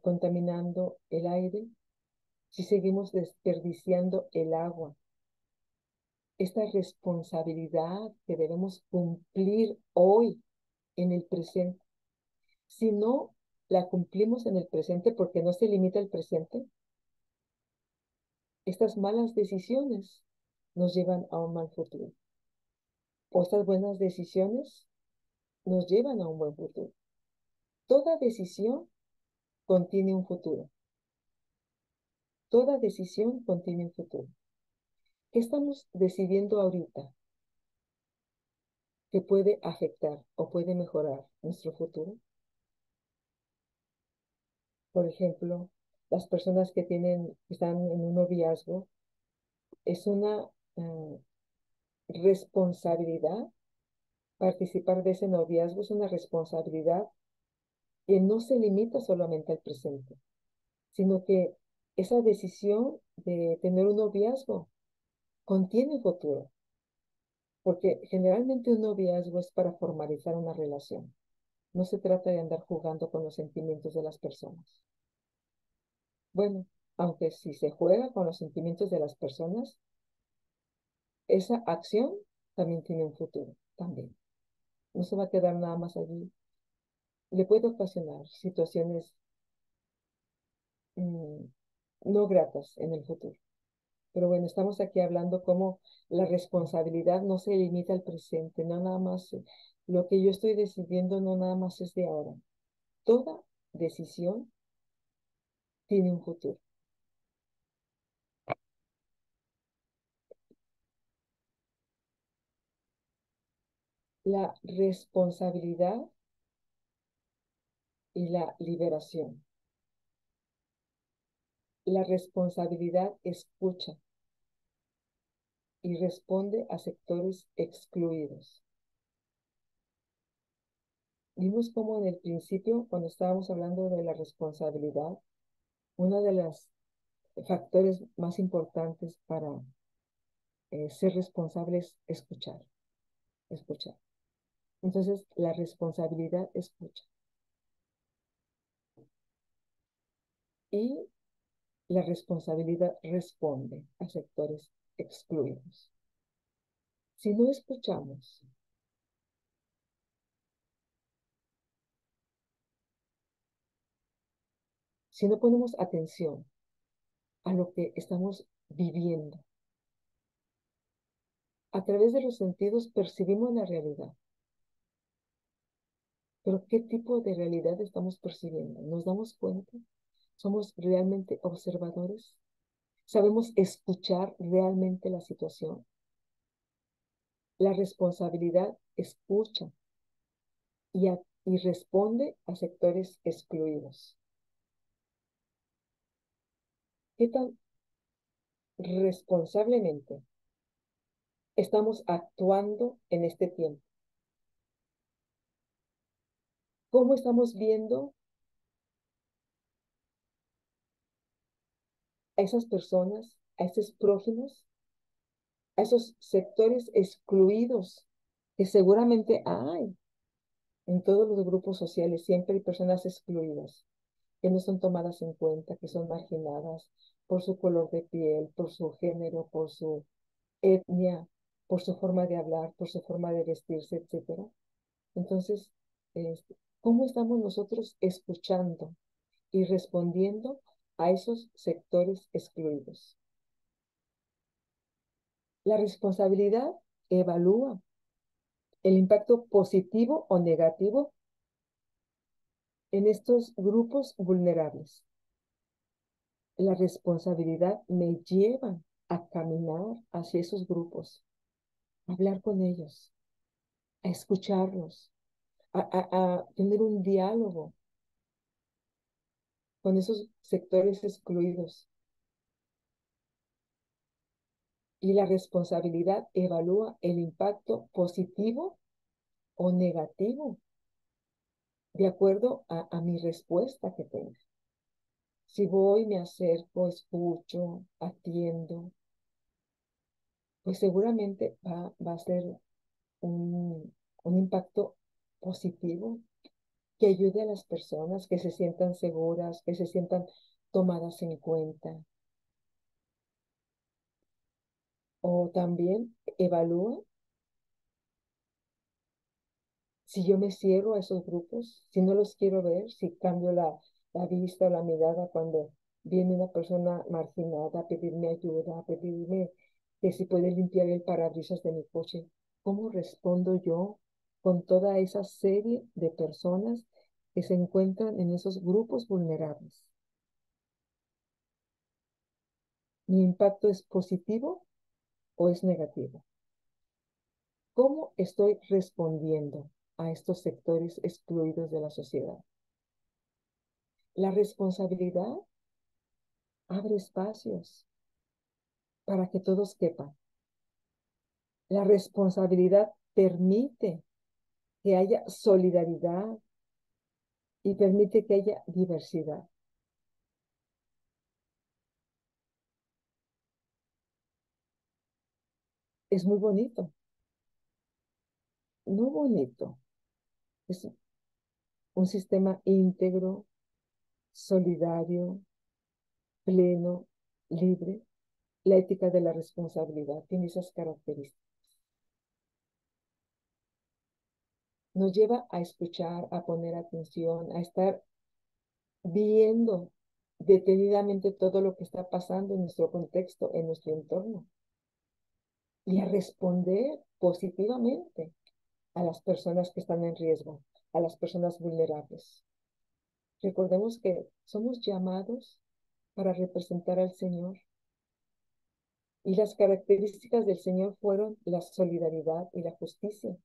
Speaker 1: contaminando el aire, si seguimos desperdiciando el agua, esta responsabilidad que debemos cumplir hoy en el presente, si no la cumplimos en el presente porque no se limita el presente, estas malas decisiones nos llevan a un mal futuro. O estas buenas decisiones nos llevan a un buen futuro. Toda decisión contiene un futuro. Toda decisión contiene un futuro. ¿Qué estamos decidiendo ahorita que puede afectar o puede mejorar nuestro futuro? Por ejemplo, las personas que están en un noviazgo, es una responsabilidad participar de ese noviazgo, es una responsabilidad que no se limita solamente al presente, sino que esa decisión de tener un noviazgo contiene futuro, porque generalmente un noviazgo es para formalizar una relación. No se trata de andar jugando con los sentimientos de las personas. Bueno, aunque si se juega con los sentimientos de las personas, esa acción también tiene un futuro, también. No se va a quedar nada más allí. Le puede ocasionar situaciones mm, no gratas en el futuro. Pero bueno, estamos aquí hablando cómo la responsabilidad no se limita al presente, no nada más, lo que yo estoy decidiendo no nada más es de ahora. Toda decisión tiene un futuro. La responsabilidad y la liberación. La responsabilidad escucha y responde a sectores excluidos. Vimos como en el principio, cuando estábamos hablando de la responsabilidad, uno de los factores más importantes para ser responsable es escuchar, escuchar. Entonces, la responsabilidad escucha y la responsabilidad responde a sectores excluidos. Si no escuchamos, si no ponemos atención a lo que estamos viviendo, a través de los sentidos percibimos la realidad. Pero ¿qué tipo de realidad estamos percibiendo? ¿Nos damos cuenta? ¿Somos realmente observadores? ¿Sabemos escuchar realmente la situación? La responsabilidad escucha y responde a sectores excluidos. ¿Qué tan responsablemente estamos actuando en este tiempo? ¿Cómo estamos viendo a esas personas, a esos prójimos, a esos sectores excluidos que seguramente hay en todos los grupos sociales? Siempre hay personas excluidas, que no son tomadas en cuenta, que son marginadas por su color de piel, por su género, por su etnia, por su forma de hablar, por su forma de vestirse, etcétera. Entonces, ¿cómo estamos nosotros escuchando y respondiendo a esos sectores excluidos? La responsabilidad evalúa el impacto positivo o negativo en estos grupos vulnerables. La responsabilidad me lleva a caminar hacia esos grupos, a hablar con ellos, a escucharlos, a tener un diálogo con esos sectores excluidos. Y la responsabilidad evalúa el impacto positivo o negativo de acuerdo a mi respuesta que tenga. Si voy, me acerco, escucho, atiendo, pues seguramente va a ser un impacto positivo que ayude a las personas, que se sientan seguras, que se sientan tomadas en cuenta. O también evalúa si yo me cierro a esos grupos, si no los quiero ver, si cambio la vista o la mirada cuando viene una persona marginada a pedirme ayuda, a pedirme que si puede limpiar el parabrisas de mi coche. ¿Cómo respondo yo con toda esa serie de personas que se encuentran en esos grupos vulnerables? ¿Mi impacto es positivo o es negativo? ¿Cómo estoy respondiendo a estos sectores excluidos de la sociedad? La responsabilidad abre espacios para que todos quepan. La responsabilidad permite que haya solidaridad y permite que haya diversidad. Es muy bonito, no bonito, es un sistema íntegro, solidario, pleno, libre la ética de la responsabilidad tiene esas características. Nos lleva a escuchar, a poner atención, a estar viendo detenidamente todo lo que está pasando en nuestro contexto, en nuestro entorno, y a responder positivamente a las personas que están en riesgo, a las personas vulnerables. Recordemos que somos llamados para representar al Señor, y las características del Señor fueron la solidaridad y la justicia.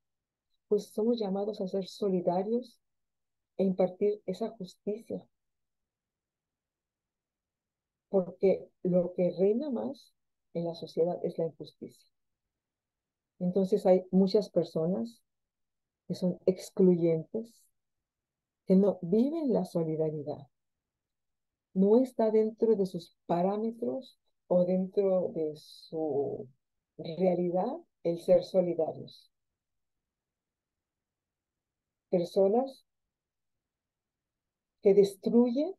Speaker 1: Pues somos llamados a ser solidarios e impartir esa justicia, porque lo que reina más en la sociedad es la injusticia. Entonces hay muchas personas que son excluyentes, que no viven la solidaridad, no está dentro de sus parámetros o dentro de su realidad el ser solidarios. Personas que destruyen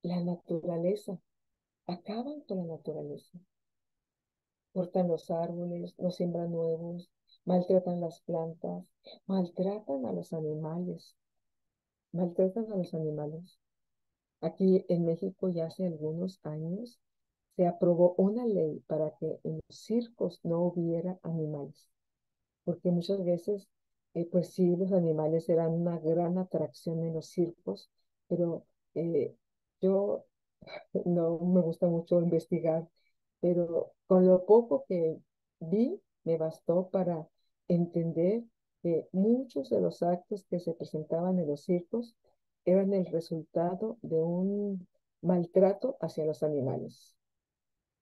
Speaker 1: la naturaleza, acaban con la naturaleza, cortan los árboles, no siembran nuevos, maltratan las plantas, maltratan a los animales, maltratan a los animales. Aquí en México ya hace algunos años se aprobó una ley para que en los circos no hubiera animales, porque muchas veces, pues sí, los animales eran una gran atracción en los circos, pero eh, yo no me gusta mucho investigar, pero con lo poco que vi, me bastó para entender que muchos de los actos que se presentaban en los circos eran el resultado de un maltrato hacia los animales,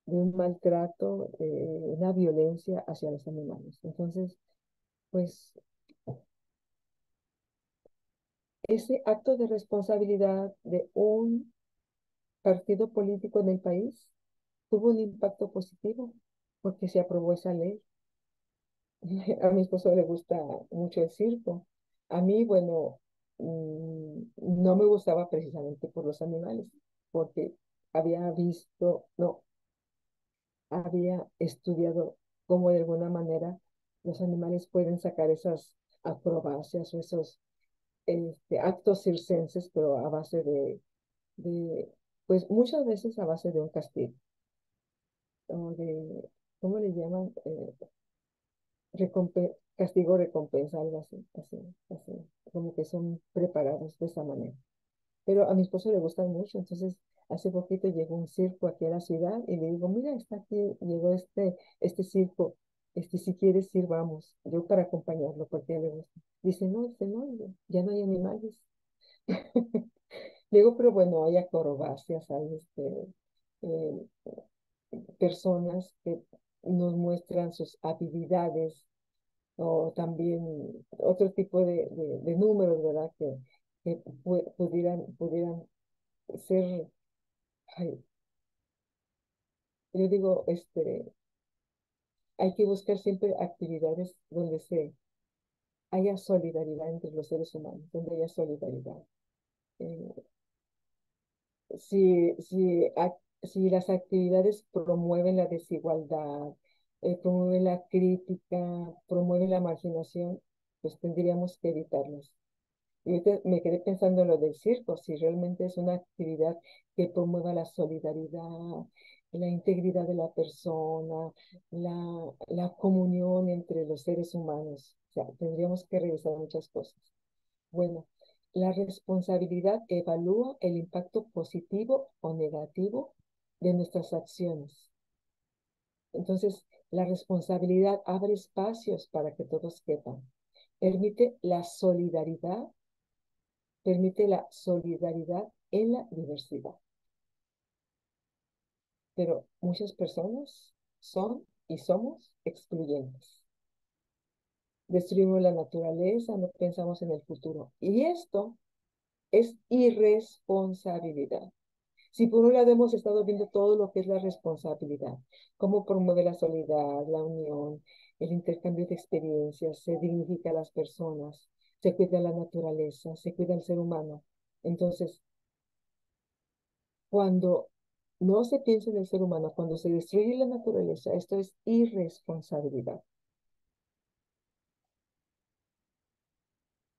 Speaker 1: de un maltrato, una violencia hacia los animales. Entonces, pues ese acto de responsabilidad de un partido político en el país tuvo un impacto positivo porque se aprobó esa ley. A mi esposo le gusta mucho el circo. A mí, bueno, no me gustaba precisamente por los animales, porque había visto, no, había estudiado cómo de alguna manera los animales pueden sacar esas acrobacias o esos actos circenses, pero a base pues muchas veces a base de un castigo, o de, ¿cómo le llaman? Castigo, recompensa, algo así, así, como que son preparados de esa manera. Pero a mi esposo le gustan mucho, entonces hace poquito llegó un circo aquí a la ciudad y le digo, mira, está aquí, llegó este circo, si quieres ir, vamos, yo para acompañarlo, porque a él le gusta. Dice, no, ya no hay animales. Digo, pero bueno, hay acrobacias, hay eh, personas que nos muestran sus habilidades o también otro tipo de números, ¿verdad? Que pudieran ser, ay, yo digo, hay que buscar siempre actividades donde haya solidaridad entre los seres humanos, donde haya solidaridad. Eh, si las actividades promueven la desigualdad, promueven la crítica, promueven la marginación, pues tendríamos que evitarlas. Y ahorita me quedé pensando en lo del circo, si realmente es una actividad que promueva la solidaridad, la integridad de la persona, la comunión entre los seres humanos. O sea, tendríamos que revisar muchas cosas. Bueno, la responsabilidad evalúa el impacto positivo o negativo de nuestras acciones. Entonces, la responsabilidad abre espacios para que todos quepan. Permite la solidaridad Permite la solidaridad en la diversidad. Pero muchas personas son y somos excluyentes. Destruimos la naturaleza, no pensamos en el futuro. Y esto es irresponsabilidad. Si por un lado hemos estado viendo todo lo que es la responsabilidad, cómo promueve la solidaridad, la unión, el intercambio de experiencias, se dignifica a las personas, se cuida la naturaleza, se cuida el ser humano. Entonces, cuando No se piensa en el ser humano. Cuando se destruye la naturaleza, esto es irresponsabilidad.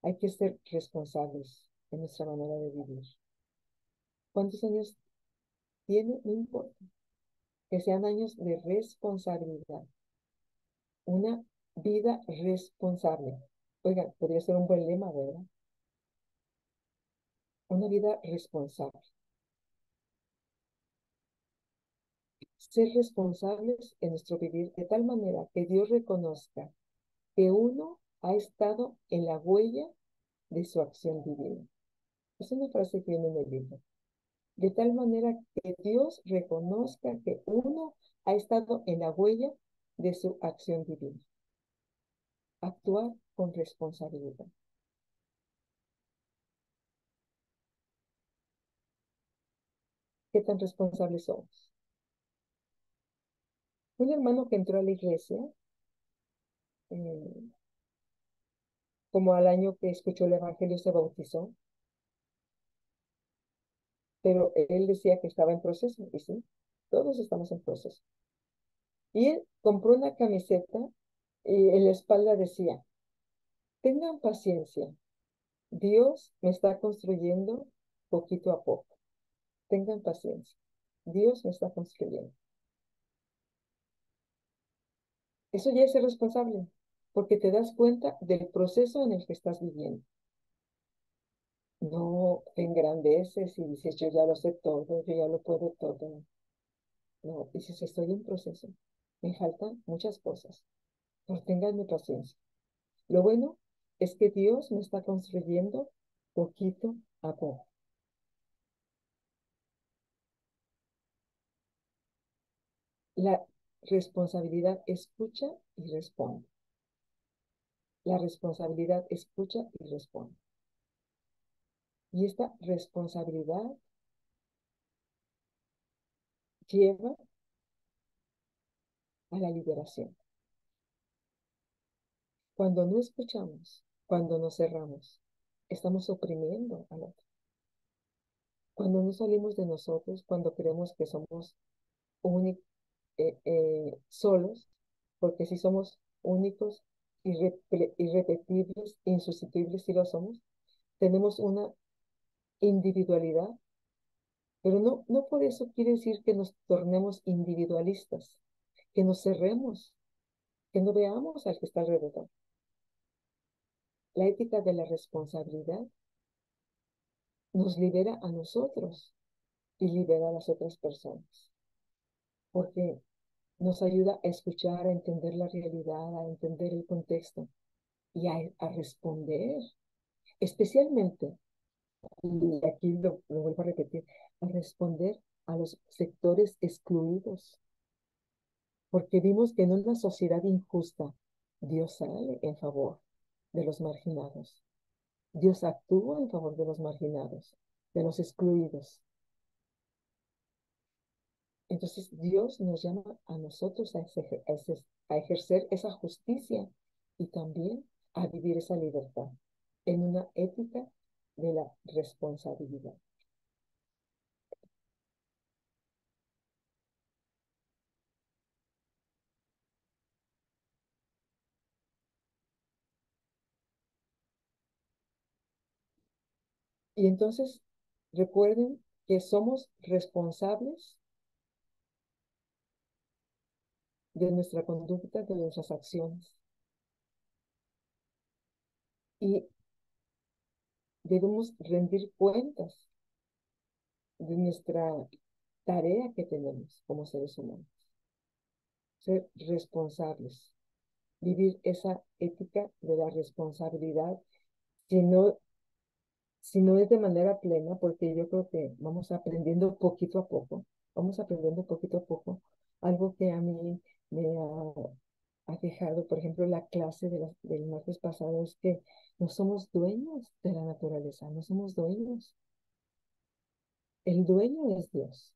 Speaker 1: Hay que ser responsables en nuestra manera de vivir. ¿Cuántos años tiene? No importa. Que sean años de responsabilidad. Una vida responsable. Oiga, podría ser un buen lema, ¿verdad? Una vida responsable. Ser responsables en nuestro vivir de tal manera que Dios reconozca que uno ha estado en la huella de su acción divina. Es una frase que viene en el libro. De tal manera que Dios reconozca que uno ha estado en la huella de su acción divina. Actuar con responsabilidad. ¿Qué tan responsables somos? Un hermano que entró a la iglesia, eh, como al año que escuchó el evangelio, se bautizó, pero él decía que estaba en proceso, y sí, todos estamos en proceso. Y él compró una camiseta y en la espalda decía, tengan paciencia, Dios me está construyendo poquito a poco. Tengan paciencia, Dios me está construyendo. Eso ya es ser responsable, porque te das cuenta del proceso en el que estás viviendo. No te engrandeces y dices, yo ya lo sé todo, yo ya lo puedo todo. No, dices, estoy en proceso. Me faltan muchas cosas, pero ténganme paciencia. Lo bueno es que Dios me está construyendo poquito a poco. La responsabilidad escucha y responde. La responsabilidad escucha y responde. Y esta responsabilidad lleva a la liberación. Cuando no escuchamos, cuando nos cerramos, estamos oprimiendo al otro. Cuando no salimos de nosotros, cuando creemos que somos solos, porque si somos únicos, irrepetibles, insustituibles, si lo somos, tenemos una individualidad, pero no por eso quiere decir que nos tornemos individualistas, que nos cerremos, que no veamos al que está alrededor. La ética de la responsabilidad nos libera a nosotros y libera a las otras personas, porque nos ayuda a escuchar, a entender la realidad, a entender el contexto y a responder, especialmente, y aquí lo vuelvo a repetir, a responder a los sectores excluidos, porque vimos que en una sociedad injusta, Dios sale en favor de los marginados. Dios actúa en favor de los marginados, de los excluidos. Entonces Dios nos llama a nosotros a ejercer esa justicia y también a vivir esa libertad en una ética de la responsabilidad. Y entonces recuerden que somos responsables de nuestra conducta, de nuestras acciones. Y debemos rendir cuentas de nuestra tarea que tenemos como seres humanos. Ser responsables, vivir esa ética de la responsabilidad, si no, si no es de manera plena, porque yo creo que vamos aprendiendo poquito a poco, vamos aprendiendo poquito a poco. Algo que a mí me ha dejado, por ejemplo, la clase del martes pasado, es que no somos dueños de la naturaleza, no somos dueños. El dueño es Dios.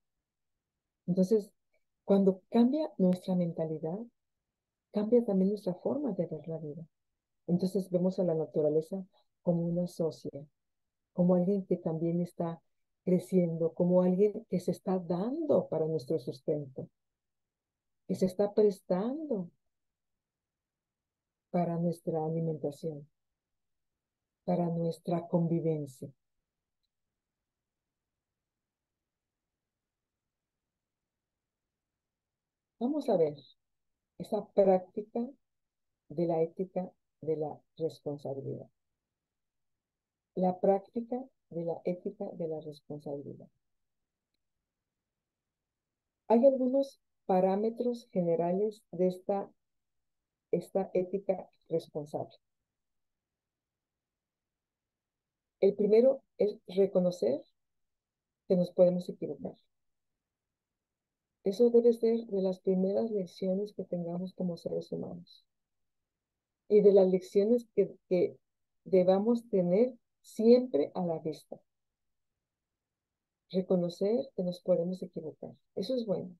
Speaker 1: Entonces, cuando cambia nuestra mentalidad, cambia también nuestra forma de ver la vida. Entonces vemos a la naturaleza como una socia, como alguien que también está creciendo, como alguien que se está dando para nuestro sustento, que se está prestando para nuestra alimentación, para nuestra convivencia. Vamos a ver esa práctica de la ética de la responsabilidad. La práctica de la ética de la responsabilidad. Hay algunos parámetros generales de esta ética responsable. El primero es reconocer que nos podemos equivocar. Eso debe ser de las primeras lecciones que tengamos como seres humanos y de las lecciones que debamos tener siempre a la vista. Reconocer que nos podemos equivocar. Eso es bueno.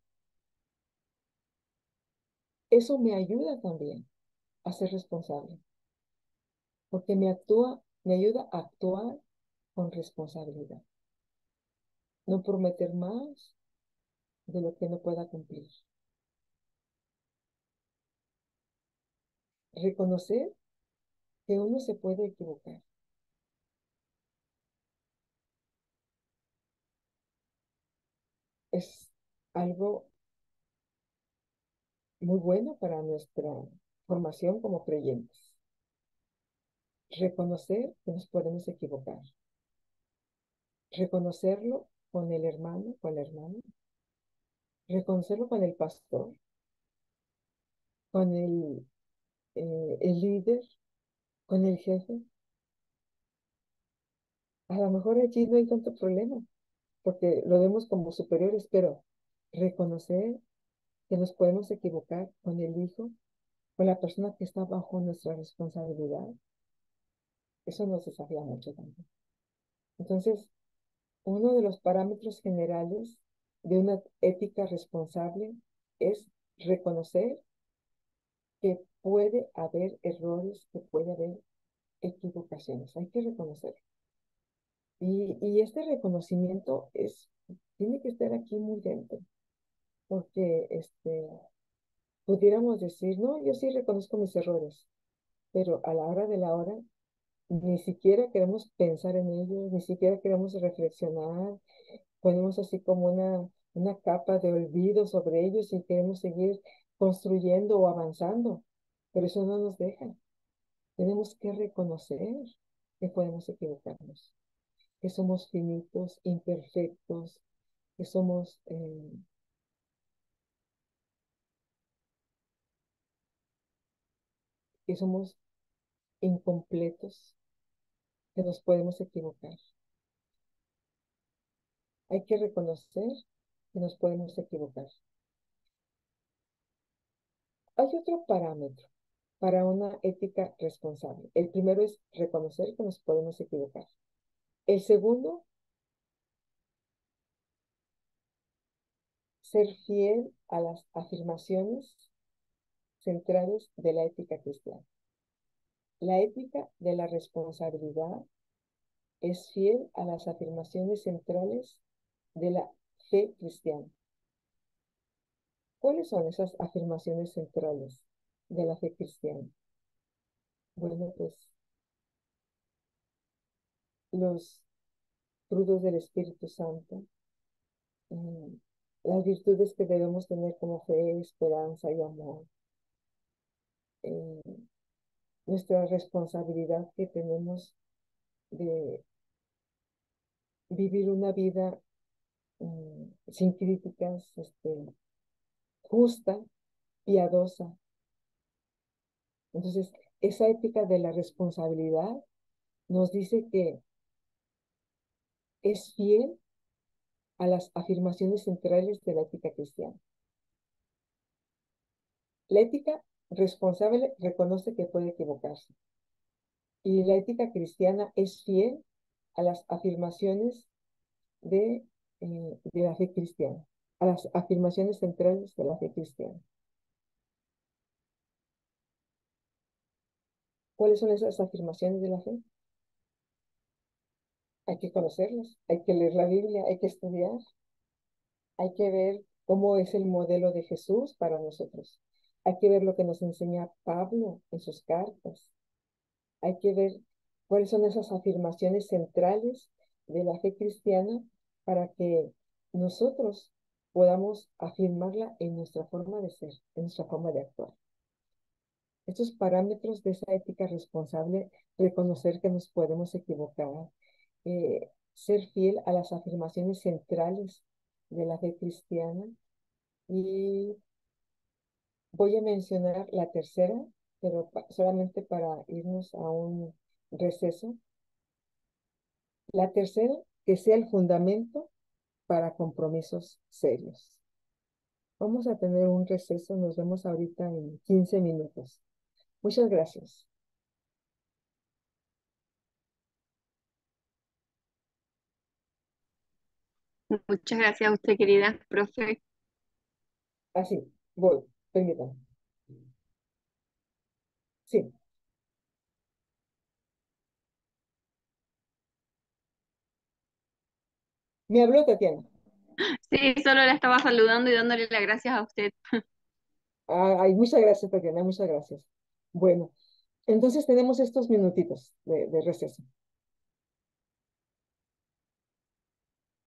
Speaker 1: Eso me ayuda también a ser responsable, porque me ayuda a actuar con responsabilidad. No prometer más de lo que no pueda cumplir. Reconocer que uno se puede equivocar. Es algo muy bueno para nuestra formación como creyentes. Reconocer que nos podemos equivocar. Reconocerlo con el hermano, con la hermana. Reconocerlo con el pastor, con el líder, con el jefe. A lo mejor allí no hay tanto problema, porque lo vemos como superiores, pero reconocer que nos podemos equivocar con el hijo, con la persona que está bajo nuestra responsabilidad, eso nos desafía mucho también. Entonces, uno de los parámetros generales de una ética responsable es reconocer que puede haber errores, que puede haber equivocaciones. Hay que reconocerlo. Y este reconocimiento tiene que estar aquí muy dentro, porque pudiéramos decir, no, yo sí reconozco mis errores, pero a la hora de la hora ni siquiera queremos pensar en ellos, ni siquiera queremos reflexionar, ponemos así como una capa de olvido sobre ellos y queremos seguir construyendo o avanzando, pero eso no nos deja. Tenemos que reconocer que podemos equivocarnos, que somos finitos, imperfectos, que somos incompletos, que nos podemos equivocar. Hay que reconocer que nos podemos equivocar. Hay otro parámetro para una ética responsable. El primero es reconocer que nos podemos equivocar. El segundo, ser fiel a las afirmaciones centrales de la ética cristiana. La ética de la responsabilidad es fiel a las afirmaciones centrales de la fe cristiana. ¿Cuáles son esas afirmaciones centrales de la fe cristiana? Bueno, pues los frutos del Espíritu Santo, mm, las virtudes que debemos tener como fe, esperanza y amor, eh, nuestra responsabilidad que tenemos de vivir una vida sin críticas, justa, piadosa. Entonces, esa ética de la responsabilidad nos dice que es fiel a las afirmaciones centrales de la ética cristiana. La ética responsable reconoce que puede equivocarse y la ética cristiana es fiel a las afirmaciones de la fe cristiana, a las afirmaciones centrales de la fe cristiana. ¿Cuáles son esas afirmaciones de la fe? Hay que conocerlas, hay que leer la Biblia, hay que estudiar, hay que ver cómo es el modelo de Jesús para nosotros. Hay que ver lo que nos enseña Pablo en sus cartas. Hay que ver cuáles son esas afirmaciones centrales de la fe cristiana para que nosotros podamos afirmarla en nuestra forma de ser, en nuestra forma de actuar. Estos parámetros de esa ética responsable, reconocer que nos podemos equivocar, ser fiel a las afirmaciones centrales de la fe cristiana. Y voy a mencionar la tercera, pero solamente para irnos a un receso. La tercera, que sea el fundamento para compromisos serios. Vamos a tener un receso, nos vemos ahorita en 15 minutos. Muchas gracias.
Speaker 2: Muchas gracias a usted, querida profe.
Speaker 1: Así, voy, permítanme. Sí, me habló Tatiana.
Speaker 2: Sí, solo la estaba saludando y dándole las gracias a usted.
Speaker 1: Ay, muchas gracias, Tatiana, muchas gracias. Bueno, entonces tenemos estos minutitos de receso.